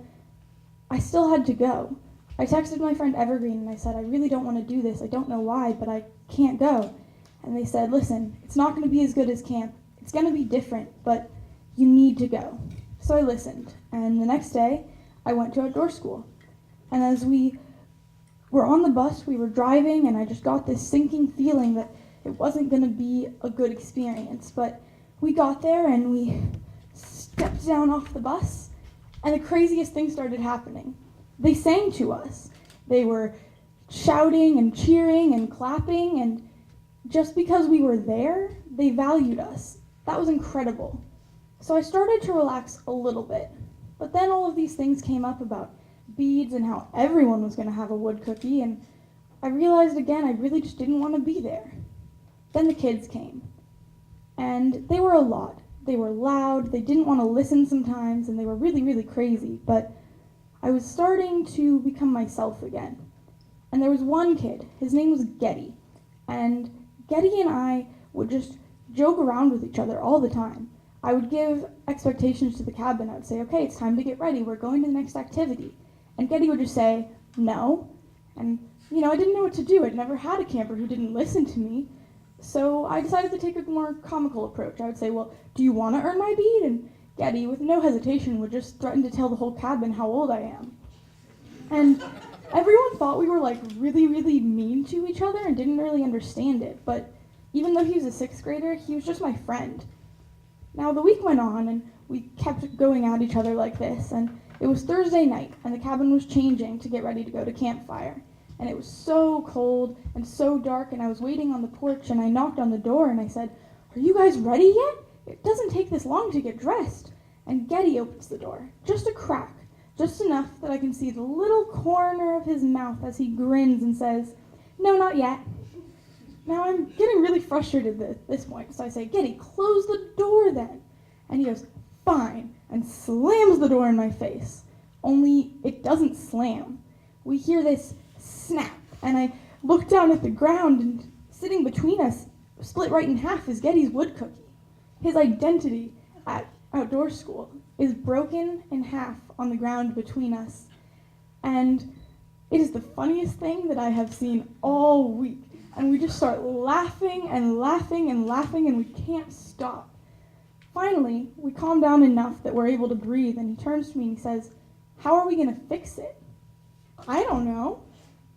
I still had to go. I texted my friend Evergreen and I said, I really don't want to do this. I don't know why, but I can't go. And they said, listen, it's not going to be as good as camp. It's going to be different, but you need to go. So I listened, and the next day I went to outdoor school. And as we were on the bus, we were driving, and I just got this sinking feeling that it wasn't going to be a good experience. But we got there, and we stepped down off the bus, and the craziest thing started happening. They sang to us. They were shouting and cheering and clapping, and just because we were there, they valued us. That was incredible. So I started to relax a little bit. But then all of these things came up about beads and how everyone was going to have a wood cookie, and I realized again I really just didn't want to be there. Then the kids came, and they were a lot. They were loud, they didn't want to listen sometimes, and they were really, really crazy, but I was starting to become myself again. And there was one kid, his name was Getty, and Getty and I would just joke around with each other all the time. I would give expectations to the cabin. I would say, okay, it's time to get ready. We're going to the next activity. And Getty would just say, no. And, I didn't know what to do. I'd never had a camper who didn't listen to me. So I decided to take a more comical approach. I would say, well, do you want to earn my bead? And Getty, with no hesitation, would just threaten to tell the whole cabin how old I am. And everyone thought we were really, really mean to each other and didn't really understand it. But even though he was a sixth grader, he was just my friend. Now the week went on, and we kept going at each other like this, and it was Thursday night, and the cabin was changing to get ready to go to campfire. And it was so cold and so dark, and I was waiting on the porch, and I knocked on the door, and I said, are you guys ready yet? It doesn't take this long to get dressed. And Getty opens the door, just a crack, just enough that I can see the little corner of his mouth as he grins and says, no, not yet. Now I'm getting really frustrated at this point, so I say, Getty, close the door then. And he goes, fine, and slams the door in my face. Only it doesn't slam. We hear this snap, and I look down at the ground, and sitting between us, split right in half, is Getty's wood cookie. His identity at outdoor school is broken in half on the ground between us. And it is the funniest thing that I have seen all week. And we just start laughing and laughing and laughing, and we can't stop. Finally, we calm down enough that we're able to breathe, and he turns to me and he says, how are we going to fix it? I don't know.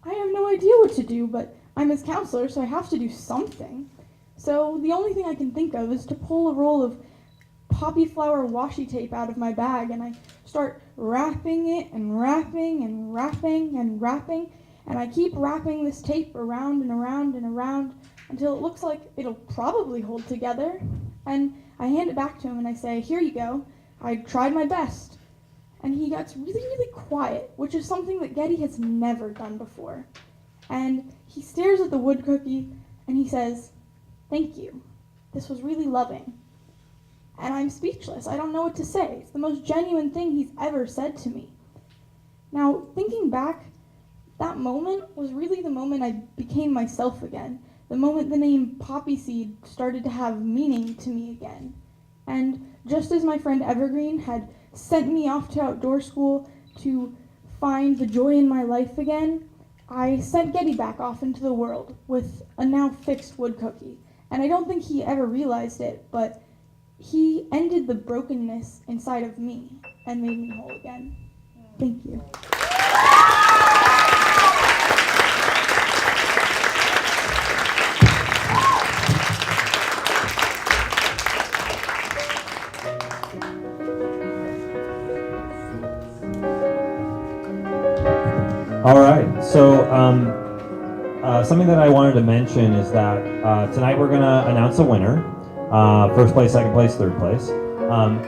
I have no idea what to do, but I'm his counselor, so I have to do something. So the only thing I can think of is to pull a roll of poppy flower washi tape out of my bag, and I start wrapping it and wrapping and wrapping and wrapping, and I keep wrapping this tape around and around and around until it looks like it'll probably hold together. And I hand it back to him and I say, here you go. I tried my best. And he gets really, really quiet, which is something that Getty has never done before. And he stares at the wood cookie and he says, thank you. This was really loving. And I'm speechless. I don't know what to say. It's the most genuine thing he's ever said to me. Now, thinking back, that moment was really the moment I became myself again. The moment the name Poppy Seed started to have meaning to me again. And just as my friend Evergreen had sent me off to outdoor school to find the joy in my life again, I sent Getty back off into the world with a now fixed wood cookie. And I don't think he ever realized it, but he ended the brokenness inside of me and made me whole again. Thank you. All right, so something that I wanted to mention is that tonight we're going to announce a winner. First place, second place, third place.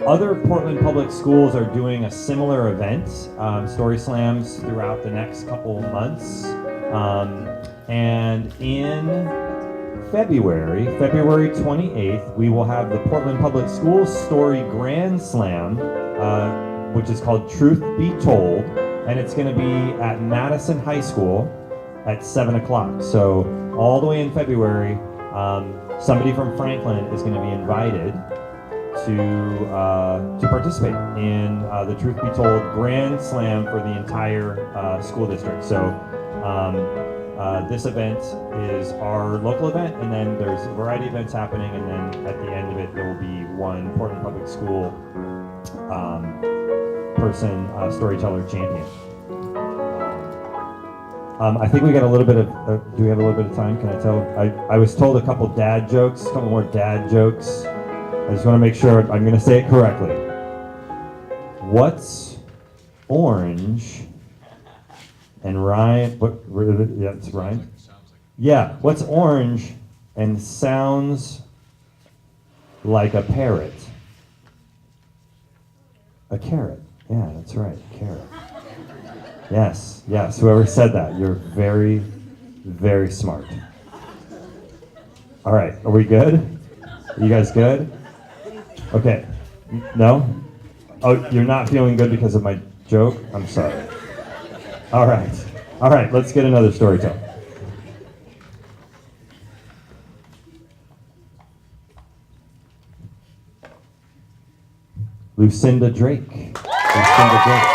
Other Portland public schools are doing a similar event, story slams, throughout the next couple months. And in February 28th, we will have the Portland Public Schools Story Grand Slam, which is called Truth Be Told, and it's going to be at Madison High School at 7 o'clock. So all the way in February, somebody from Franklin is going to be invited to participate in the Truth Be Told Grand Slam for the entire school district. So this event is our local event, and then there's a variety of events happening, and then at the end of it there will be one Portland Public School person, storyteller champion. I think we got a little bit of, do we have a little bit of time? Can I tell? I was told a couple dad jokes, a couple more dad jokes. I just want to make sure I'm going to say it correctly. What's orange and rhyme? Yeah, it's rhyme. Yeah, what's orange and sounds like a parrot? A carrot. Yeah, that's right, a carrot. Yes, whoever said that, you're very, very smart. All right, are we good? You guys good? Okay, no? Oh, you're not feeling good because of my joke? I'm sorry. All right, let's get another story tell. Lucinda Drake. Lucinda Drake.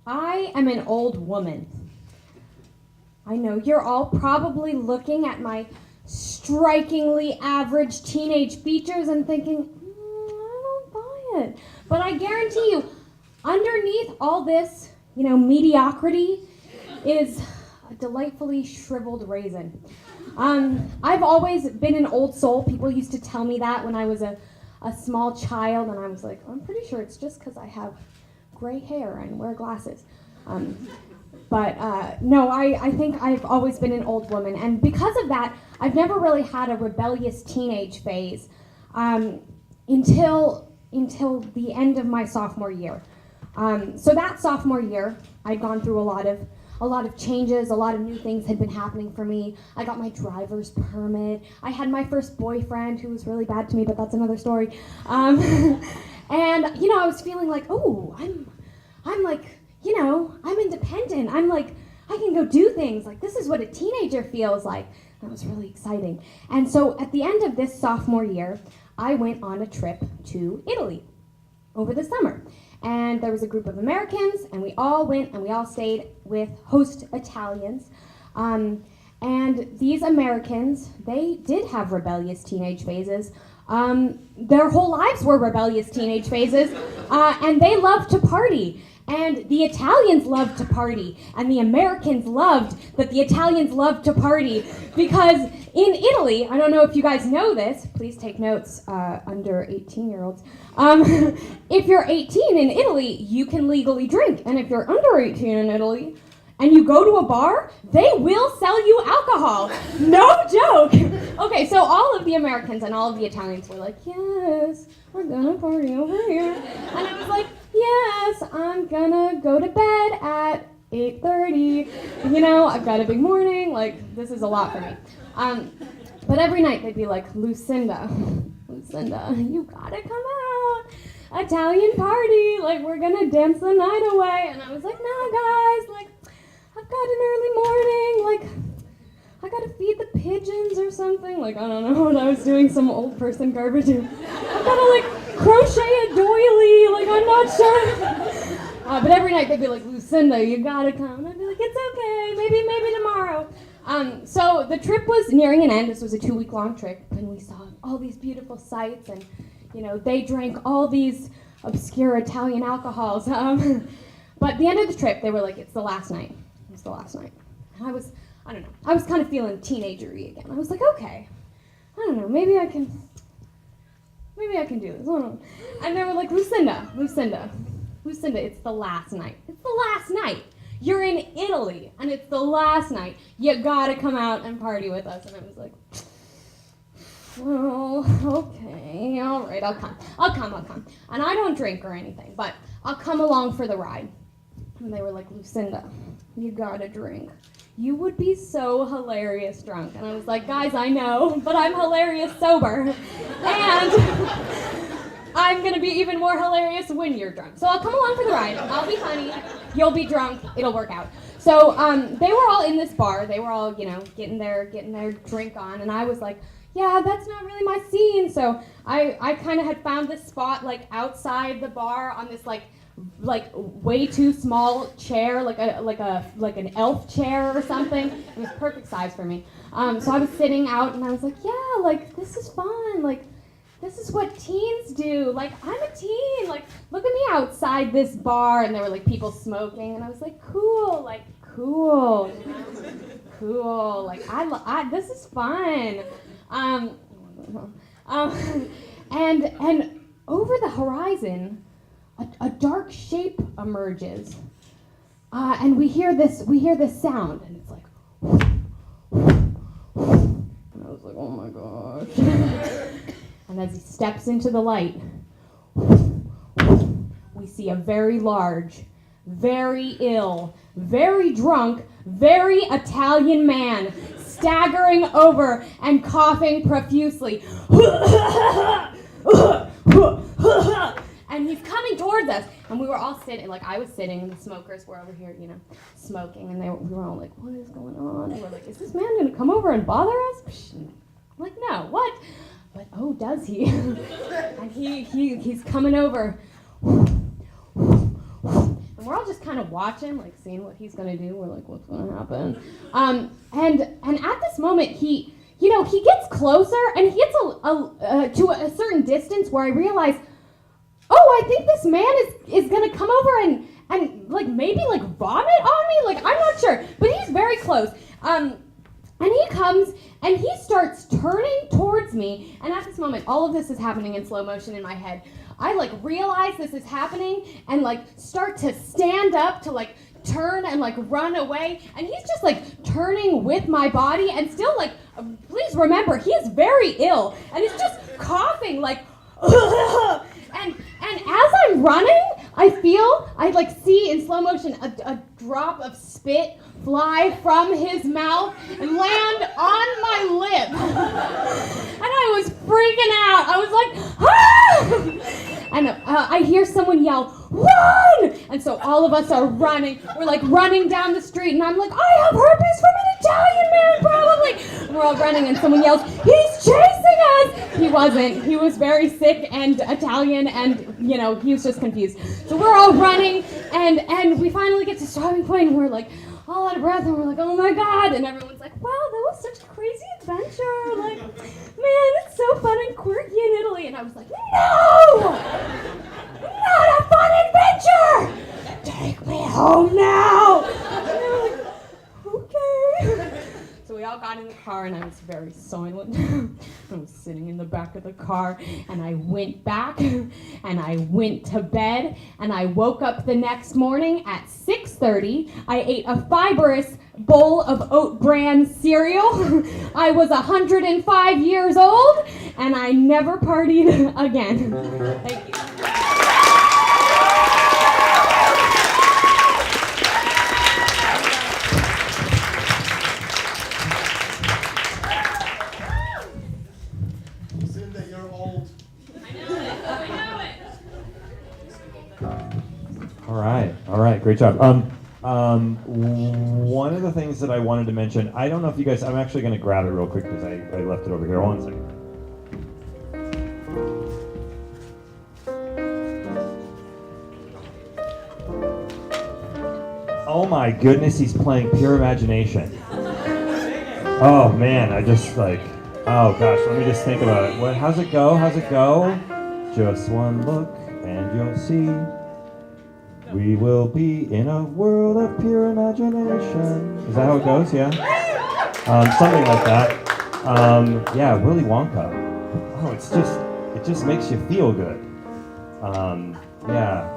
I am an old woman. I know you're all probably looking at my strikingly average teenage features and thinking, I don't buy it. But I guarantee you, underneath all this, mediocrity is a delightfully shriveled raisin. I've always been an old soul. People used to tell me that when I was a small child, and I was like, I'm pretty sure it's just because I have gray hair and wear glasses. No, I think I've always been an old woman, and because of that, I've never really had a rebellious teenage phase until the end of my sophomore year. So that sophomore year, I'd gone through a lot of changes, a lot of new things had been happening for me. I got my driver's permit. I had my first boyfriend who was really bad to me, but that's another story. And I was feeling like, oh, I'm like, I'm independent. I'm like, I can go do things. Like, this is what a teenager feels like. That was really exciting. And so at the end of this sophomore year, I went on a trip to Italy over the summer. And there was a group of Americans, and we all went and we all stayed with host Italians. And these Americans, they did have rebellious teenage phases. Their whole lives were rebellious teenage phases, and they loved to party. And the Italians loved to party, and the Americans loved that the Italians loved to party, because in Italy, I don't know if you guys know this, please take notes, under 18-year-olds. If you're 18 in Italy, you can legally drink, and if you're under 18 in Italy, and you go to a bar, they will sell you alcohol. No joke. Okay, so all of the Americans and all of the Italians were like, yes, we're gonna party over here. And I was like, yes, I'm gonna go to bed at 8:30. I've got a big morning, like, this is a lot for me. But every night they'd be like, Lucinda, you gotta come out. Italian party, like, we're gonna dance the night away. And I was like, no, guys, like, I've got an early morning, like, I gotta feed the pigeons or something. Like, I don't know what I was doing, some old person garbage. I've gotta, like, crochet a doily, like, I'm not sure. But every night they'd be like, Lucinda, you gotta come. And I'd be like, it's okay, maybe tomorrow. So the trip was nearing an end. This was a 2-week-long trip, and we saw all these beautiful sights, and, they drank all these obscure Italian alcohols. But at the end of the trip, they were like, it's the last night. It's the last night. And I don't know. I was kind of feeling teenager-y again. I was like, okay, I don't know, maybe I can do this. And they were like, Lucinda, it's the last night. It's the last night. You're in Italy, and it's the last night. You gotta come out and party with us. And I was like, well, okay, all right, I'll come. And I don't drink or anything, but I'll come along for the ride. And they were like, Lucinda, you gotta drink. You would be so hilarious drunk. And I was like, guys, I know, but I'm hilarious sober. And I'm gonna be even more hilarious when you're drunk. So I'll come along for the ride. I'll be funny. You'll be drunk. It'll work out. So they were all in this bar. They were all, getting their drink on. And I was like, yeah, that's not really my scene. So I kind of had found this spot like outside the bar on this like way too small chair, like an elf chair or something. It was perfect size for me. So I was sitting out and I was like, yeah, like this is fun. Like this is what teens do. Like I'm a teen. Like look at me outside this bar. And there were like people smoking and I was like, cool. Like cool. Like I this is fun. And over the horizon, a dark shape emerges, and we hear this sound, and it's like, and I was like, oh my gosh. And as he steps into the light, we see a very large, very ill, very drunk, very Italian man staggering over and coughing profusely. And he's coming towards us. And we were all sitting, like I was sitting, and the smokers were over here, smoking. And we were all like, what is going on? And we're like, is this man going to come over and bother us? I'm like, no, what? But oh, does he? And he's coming over. And we're all just kind of watching, like seeing what he's gonna do. We're like, what's gonna happen? And at this moment, he gets closer and he gets to a certain distance where I realize, oh, I think this man is gonna come over and like maybe like vomit on me. Like I'm not sure, but he's very close. And he comes and he starts turning towards me. And at this moment, all of this is happening in slow motion in my head. I like realize this is happening and like start to stand up to like turn and like run away. And he's just like turning with my body and still like, please remember, he is very ill and he's just coughing like, and as I'm running, I like see in slow motion a drop of spit fly from his mouth and land on my lip. And I was freaking out. I was like, ah! And I hear someone yell, run! And so all of us are running. We're like running down the street and I'm like, I have herpes from an Italian man probably. And we're all running and someone yells, he's chasing us! He wasn't. He was very sick and Italian and, he was just confused. So we're all running and we finally get to starting point and we're like, all out of breath, and we're like, oh my God, and everyone's like, wow, that was such a crazy adventure, like, man, it's so fun and quirky in Italy, and I was like, no, not a fun adventure, take me home now, and they were like, okay. So we all got in the car, and I was very silent. I was sitting in the back of the car, and I went back, and I went to bed, and I woke up the next morning at 6:30. I ate a fibrous bowl of oat bran cereal. I was 105 years old, and I never partied again. Thank you. All right, great job. One of the things that I wanted to mention, I don't know if you guys, I'm actually going to grab it real quick because I left it over here. Hold on a second. Oh my goodness, he's playing Pure Imagination. Oh man, I just like, oh gosh, let me just think about it. How's it go? Just one look and you'll see. We will be in a world of pure imagination. Is that how it goes? Yeah? something like that. Yeah, Willy Wonka. Oh, it just makes you feel good. Yeah.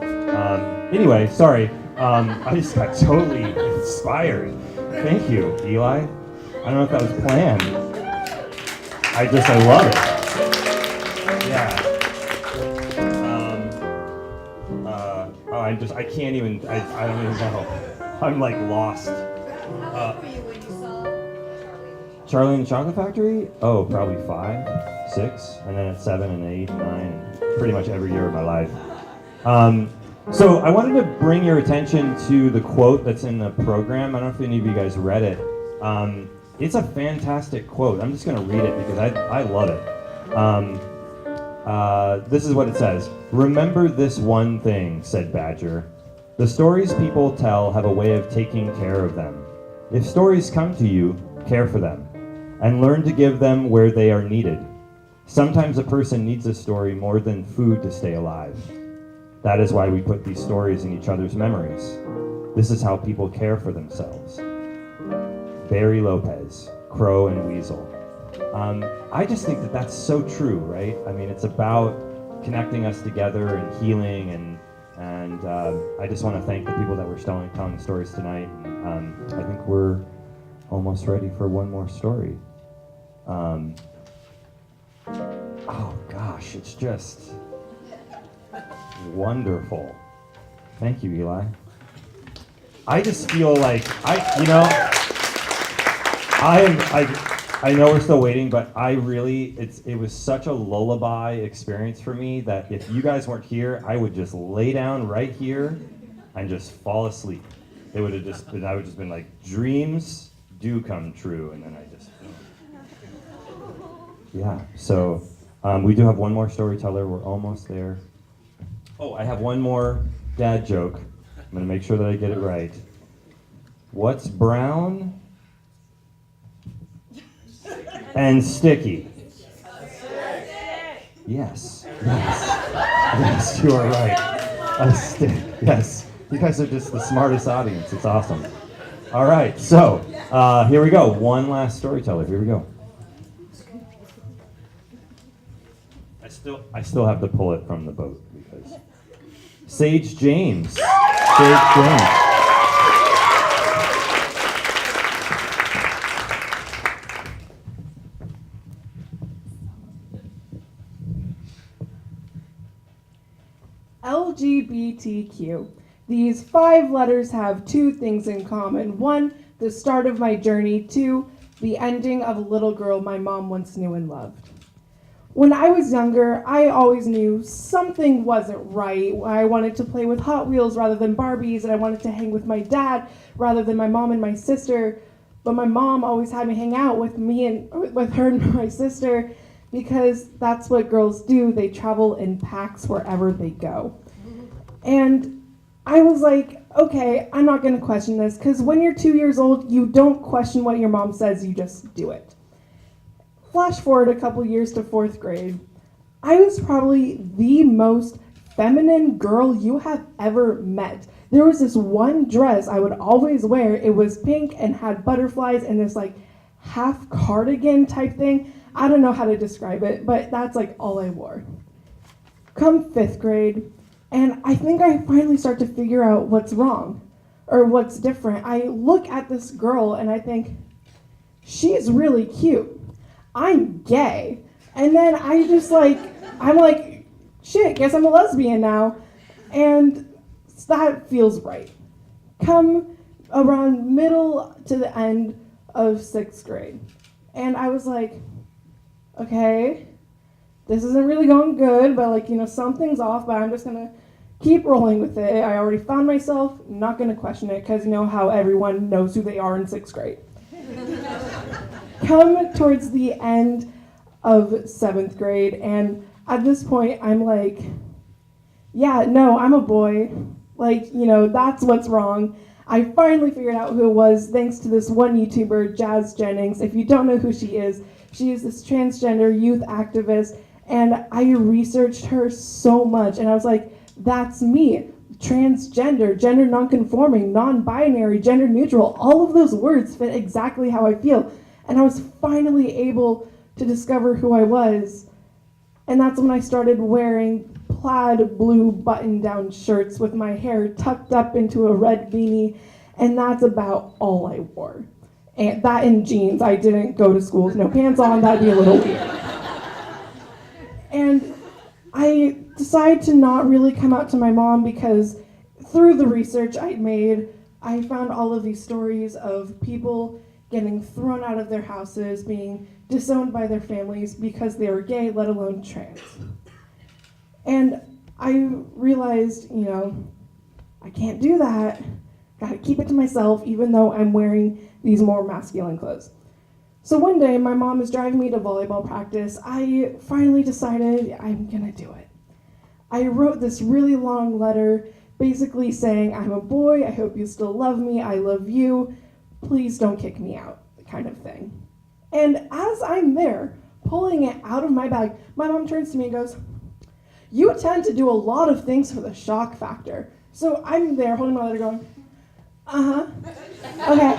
Anyway, sorry. I just got totally inspired. Thank you, Eli. I don't know if that was planned. I love it. Yeah. I can't even, I don't even know. I'm like lost. How old were you when you saw Charlie and the Chocolate Factory? Oh, probably 5, 6, and then at 7 and 8, 9, pretty much every year of my life. So I wanted to bring your attention to the quote that's in the program. I don't know if any of you guys read it. It's a fantastic quote. I'm just going to read it because I love it. This is what it says. "Remember this one thing," said Badger. "The stories people tell have a way of taking care of them. If stories come to you, care for them, and learn to give them where they are needed. Sometimes a person needs a story more than food to stay alive. That is why we put these stories in each other's memories. This is how people care for themselves." Barry Lopez, Crow and Weasel. I just think that that's so true, right? I mean, it's about connecting us together and healing, and I just want to thank the people that were telling the stories tonight. And, I think we're almost ready for one more story. Oh gosh, it's just wonderful. Thank you, Eli. I just feel like I know we're still waiting, but it was such a lullaby experience for me that if you guys weren't here, I would just lay down right here and just fall asleep. I would just been like, dreams do come true, and then I just, yeah. So we do have one more storyteller. We're almost there. Oh, I have one more dad joke. I'm gonna make sure that I get it right. What's brown and sticky? Yes, you are right. A stick, yes. You guys are just the smartest audience. It's awesome. All right, so here we go. One last storyteller. Here we go. I still have to pull it from the boat because Sage James. Sage James. LGBTQ. These 5 letters have 2 things in common. 1, the start of my journey. 2, the ending of a little girl my mom once knew and loved. When I was younger, I always knew something wasn't right. I wanted to play with Hot Wheels rather than Barbies, and I wanted to hang with my dad rather than my mom and my sister. But my mom always had me hang out with her and my sister, because that's what girls do. They travel in packs wherever they go. And I was like, okay, I'm not going to question this, because when you're 2 years old, you don't question what your mom says, you just do it. Flash forward a couple years to 4th grade. I was probably the most feminine girl you have ever met. There was this one dress I would always wear. It was pink and had butterflies and this like half cardigan type thing. I don't know how to describe it, but that's like all I wore. Come 5th grade, and I think I finally start to figure out what's wrong or what's different. I look at this girl and I think, she's really cute. I'm gay. And then I'm like, shit, guess I'm a lesbian now. And that feels right. Come around middle to the end of 6th grade. And I was like, okay, this isn't really going good, but something's off, but I'm just gonna keep rolling with it. I already found myself, not gonna question it, because you know how everyone knows who they are in 6th grade. Come towards the end of 7th grade, and at this point, I'm like, yeah, no, I'm a boy. That's what's wrong. I finally figured out who it was thanks to this one YouTuber, Jazz Jennings. If you don't know who she is this transgender youth activist, and I researched her so much, and I was like, that's me. Transgender, gender nonconforming, non-binary, gender neutral, all of those words fit exactly how I feel. And I was finally able to discover who I was. And that's when I started wearing plaid blue button-down shirts with my hair tucked up into a red beanie, and that's about all I wore. And that and jeans. I didn't go to school with no pants on. That'd be a little weird. And I decided to not really come out to my mom because through the research I'd made, I found all of these stories of people getting thrown out of their houses, being disowned by their families because they were gay, let alone trans. And I realized, I can't do that. Gotta keep it to myself, even though I'm wearing these more masculine clothes. So one day, my mom is driving me to volleyball practice. I finally decided I'm gonna do it. I wrote this really long letter basically saying, I'm a boy, I hope you still love me, I love you, please don't kick me out, kind of thing. And as I'm there, pulling it out of my bag, my mom turns to me and goes, you tend to do a lot of things for the shock factor. So I'm there holding my letter going, okay.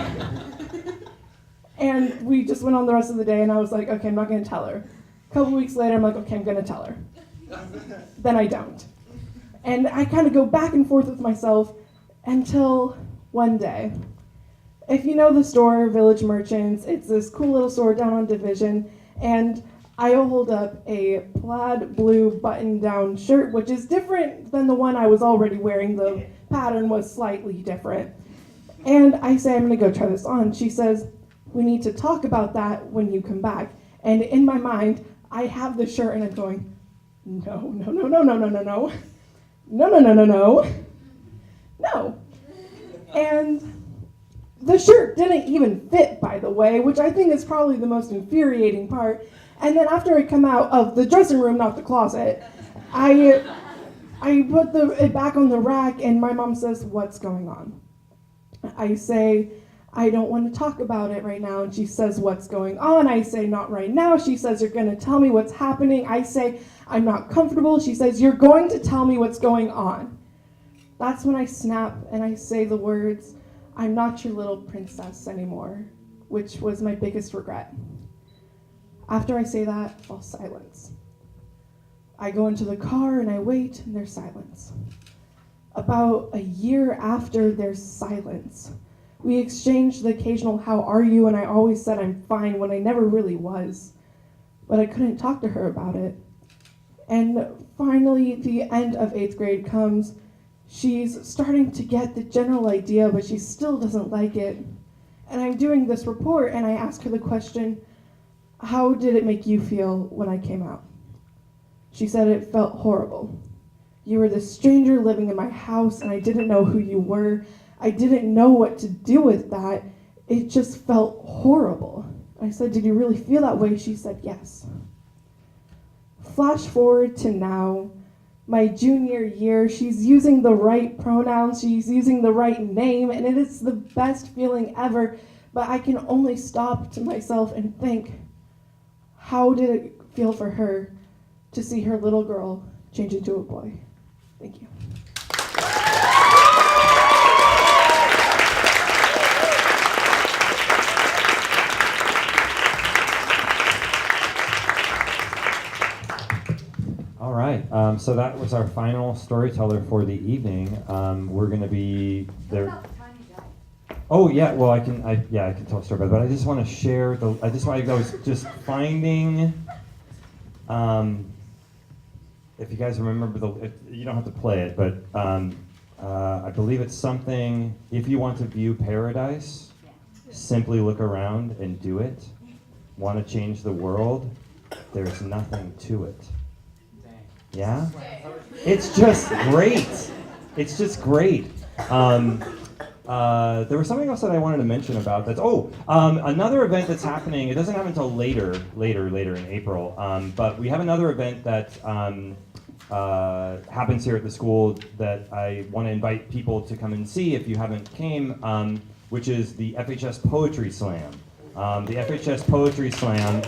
And we just went on the rest of the day, and I was like, okay, I'm not gonna tell her. A couple weeks later, I'm like, okay, I'm gonna tell her. Then I don't. And I kind of go back and forth with myself until one day. If you know the store, Village Merchants, it's this cool little store down on Division, and I hold up a plaid blue button-down shirt, which is different than the one I was already wearing. The pattern was slightly different. And I say, I'm gonna go try this on. She says, we need to talk about that when you come back. And in my mind, I have the shirt and I'm going, no. And the shirt didn't even fit, by the way, which I think is probably the most infuriating part. And then after I come out of the dressing room, not the closet, I put it back on the rack and my mom says, what's going on? I say, I don't want to talk about it right now. And she says, what's going on? I say, not right now. She says, you're going to tell me what's happening. I say, I'm not comfortable. She says, you're going to tell me what's going on. That's when I snap and I say the words, I'm not your little princess anymore, which was my biggest regret. After I say that, falls silence. I go into the car and I wait and there's silence. About a year after, there's silence. We exchanged the occasional, how are you? And I always said I'm fine when I never really was. But I couldn't talk to her about it. And finally, the end of 8th grade comes. She's starting to get the general idea, but she still doesn't like it. And I'm doing this report and I ask her the question, how did it make you feel when I came out? She said it felt horrible. You were this stranger living in my house and I didn't know who you were. I didn't know what to do with that. It just felt horrible. I said, did you really feel that way? She said, yes. Flash forward to now, my junior year, she's using the right pronouns, she's using the right name, and it is the best feeling ever, but I can only stop to myself and think, how did it feel for her to see her little girl change into a boy? Thank you. All right, so that was our final storyteller for the evening. We're going to be there. Oh yeah, well I can tell a story about it, but I just want to share I was just finding. If you guys remember you don't have to play it, but I believe it's something. If you want to view paradise, simply look around and do it. Want to change the world? There's nothing to it. Yeah? It's just great. It's just great. There was something else that I wanted to mention about that. Another event that's happening. It doesn't happen until later in April. But we have another event that happens here at the school that I want to invite people to come and see if you haven't came, which is the FHS Poetry Slam. The FHS Poetry Slam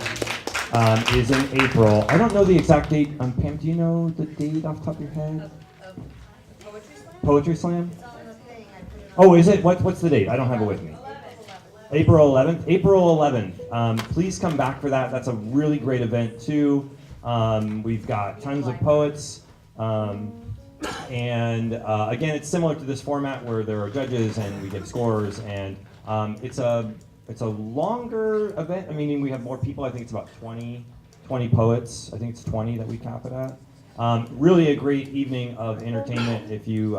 is in April. I don't know the exact date. Pam, do you know the date off the top of your head? Poetry Slam? Oh, is it? What's the date? I don't have it with me. April 11th. April 11th. Please come back for that. That's a really great event too. We've got tons of poets. And again, it's similar to this format where there are judges and we give scores. And it's a longer event. I mean, we have more people. I think it's about 20 poets. I think it's 20 that we cap it at. Really a great evening of entertainment if you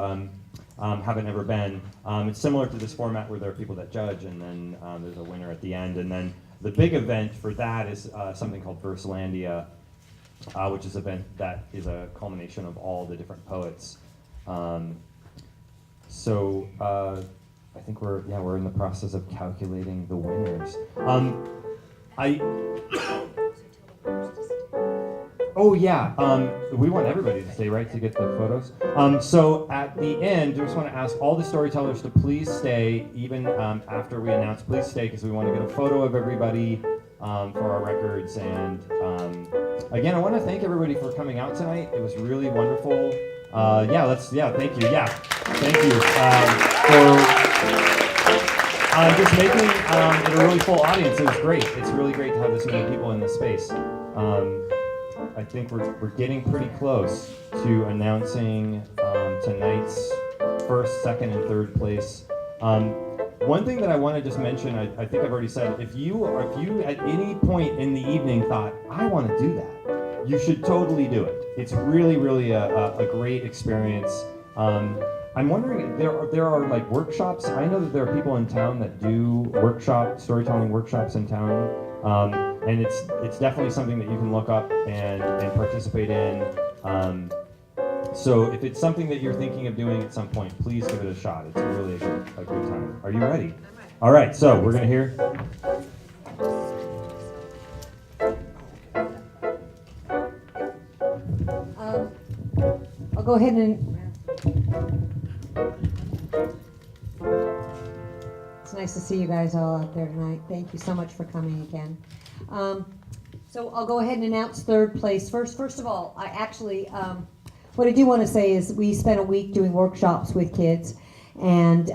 haven't ever been. It's similar to this format where there are people that judge and then there's a winner at the end. And then the big event for that is something called Versalandia, which is an event that is a culmination of all the different poets. So I think we're in the process of calculating the winners. Oh yeah, we want everybody to stay, right, to get the photos. So at the end, I just want to ask all the storytellers to please stay, even after we announce, please stay, because we want to get a photo of everybody for our records. And again, I want to thank everybody for coming out tonight. It was really wonderful. Thank you. Thank you for just making it a really full audience. It was great. It's really great to have this many people in this space. I think we're getting pretty close to announcing tonight's first, second, and third place. One thing that I want to just mention, I think I've already said, if you at any point in the evening thought, I want to do that, you should totally do it. It's really, really a great experience. I'm wondering, there are like workshops. I know that there are people in town that do storytelling workshops in town. And it's definitely something that you can look up and participate in. So if it's something that you're thinking of doing at some point, please give it a shot. It's really a good time. Are you ready? I'm ready. All right, so we're going to hear. I'll go ahead and. It's nice to see you guys all out there tonight. Thank you so much for coming again. So I'll go ahead and announce third place first. First of all, I actually, what I do want to say is we spent a week doing workshops with kids, and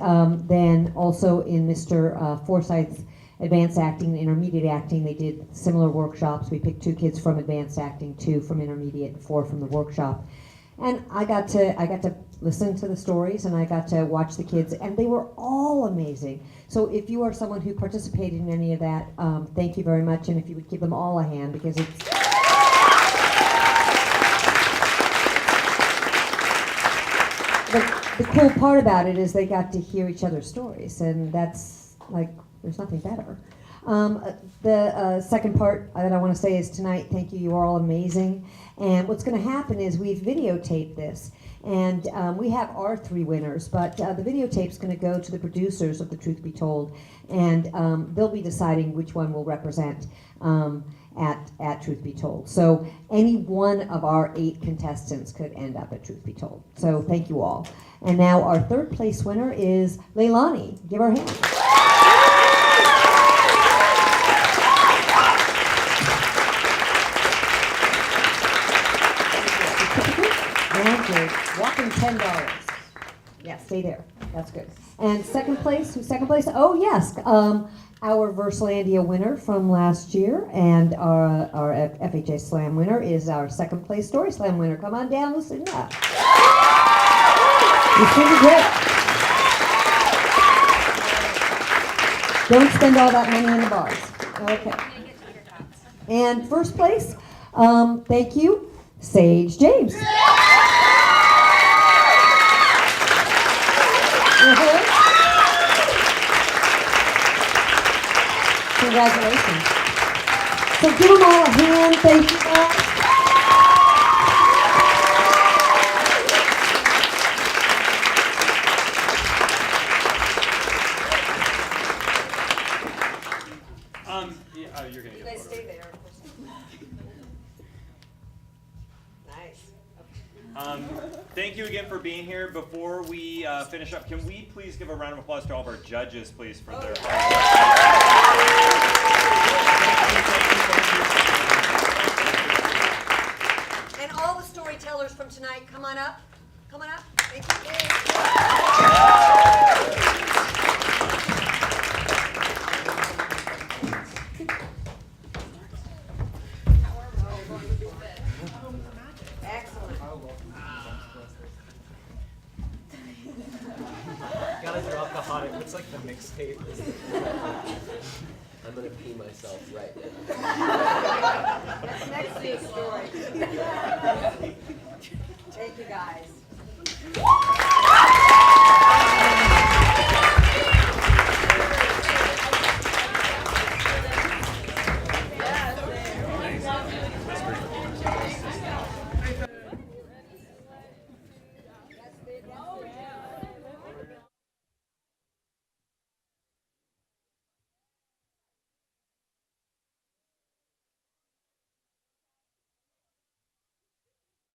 then also in Mr. Forsyth's advanced acting and intermediate acting, they did similar workshops. We picked 2 kids from advanced acting, 2 from intermediate, and 4 from the workshop. And I got to listen to the stories, and I got to watch the kids, and they were all amazing. So if you are someone who participated in any of that, thank you very much, and if you would give them all a hand, because it's... The cool part about it is they got to hear each other's stories, and that's, like, there's nothing better. The second part that I want to say is tonight, thank you, you are all amazing. And what's going to happen is we've videotaped this, and we have our 3 winners, but the videotape's going to go to the producers of The Truth Be Told, and they'll be deciding which one will represent at Truth Be Told. So any one of our 8 contestants could end up at Truth Be Told. So thank you all. And now our third place winner is Leilani. Give her a hand. Walking $10. Yeah, stay there. That's good. And second place, who's second place? Oh yes, our Versalandia winner from last year, and our FHS Slam winner is our second place Story Slam winner. Come on down, listen up. It's pretty great. Don't spend all that money in the bars. Okay. And first place, thank you, Sage James. Congratulations. So give them all a hand. Thank you all. You're gonna You guys stay there. Nice. Thank you again for being here. Before we finish up, can we please give a round of applause to all of our judges, please, for their hard work. And all the storytellers from tonight, come on up. Come on up. Thank you. on it. Looks like the mixtape. I'm gonna pee myself right now. That's next week's story. Thank you, guys.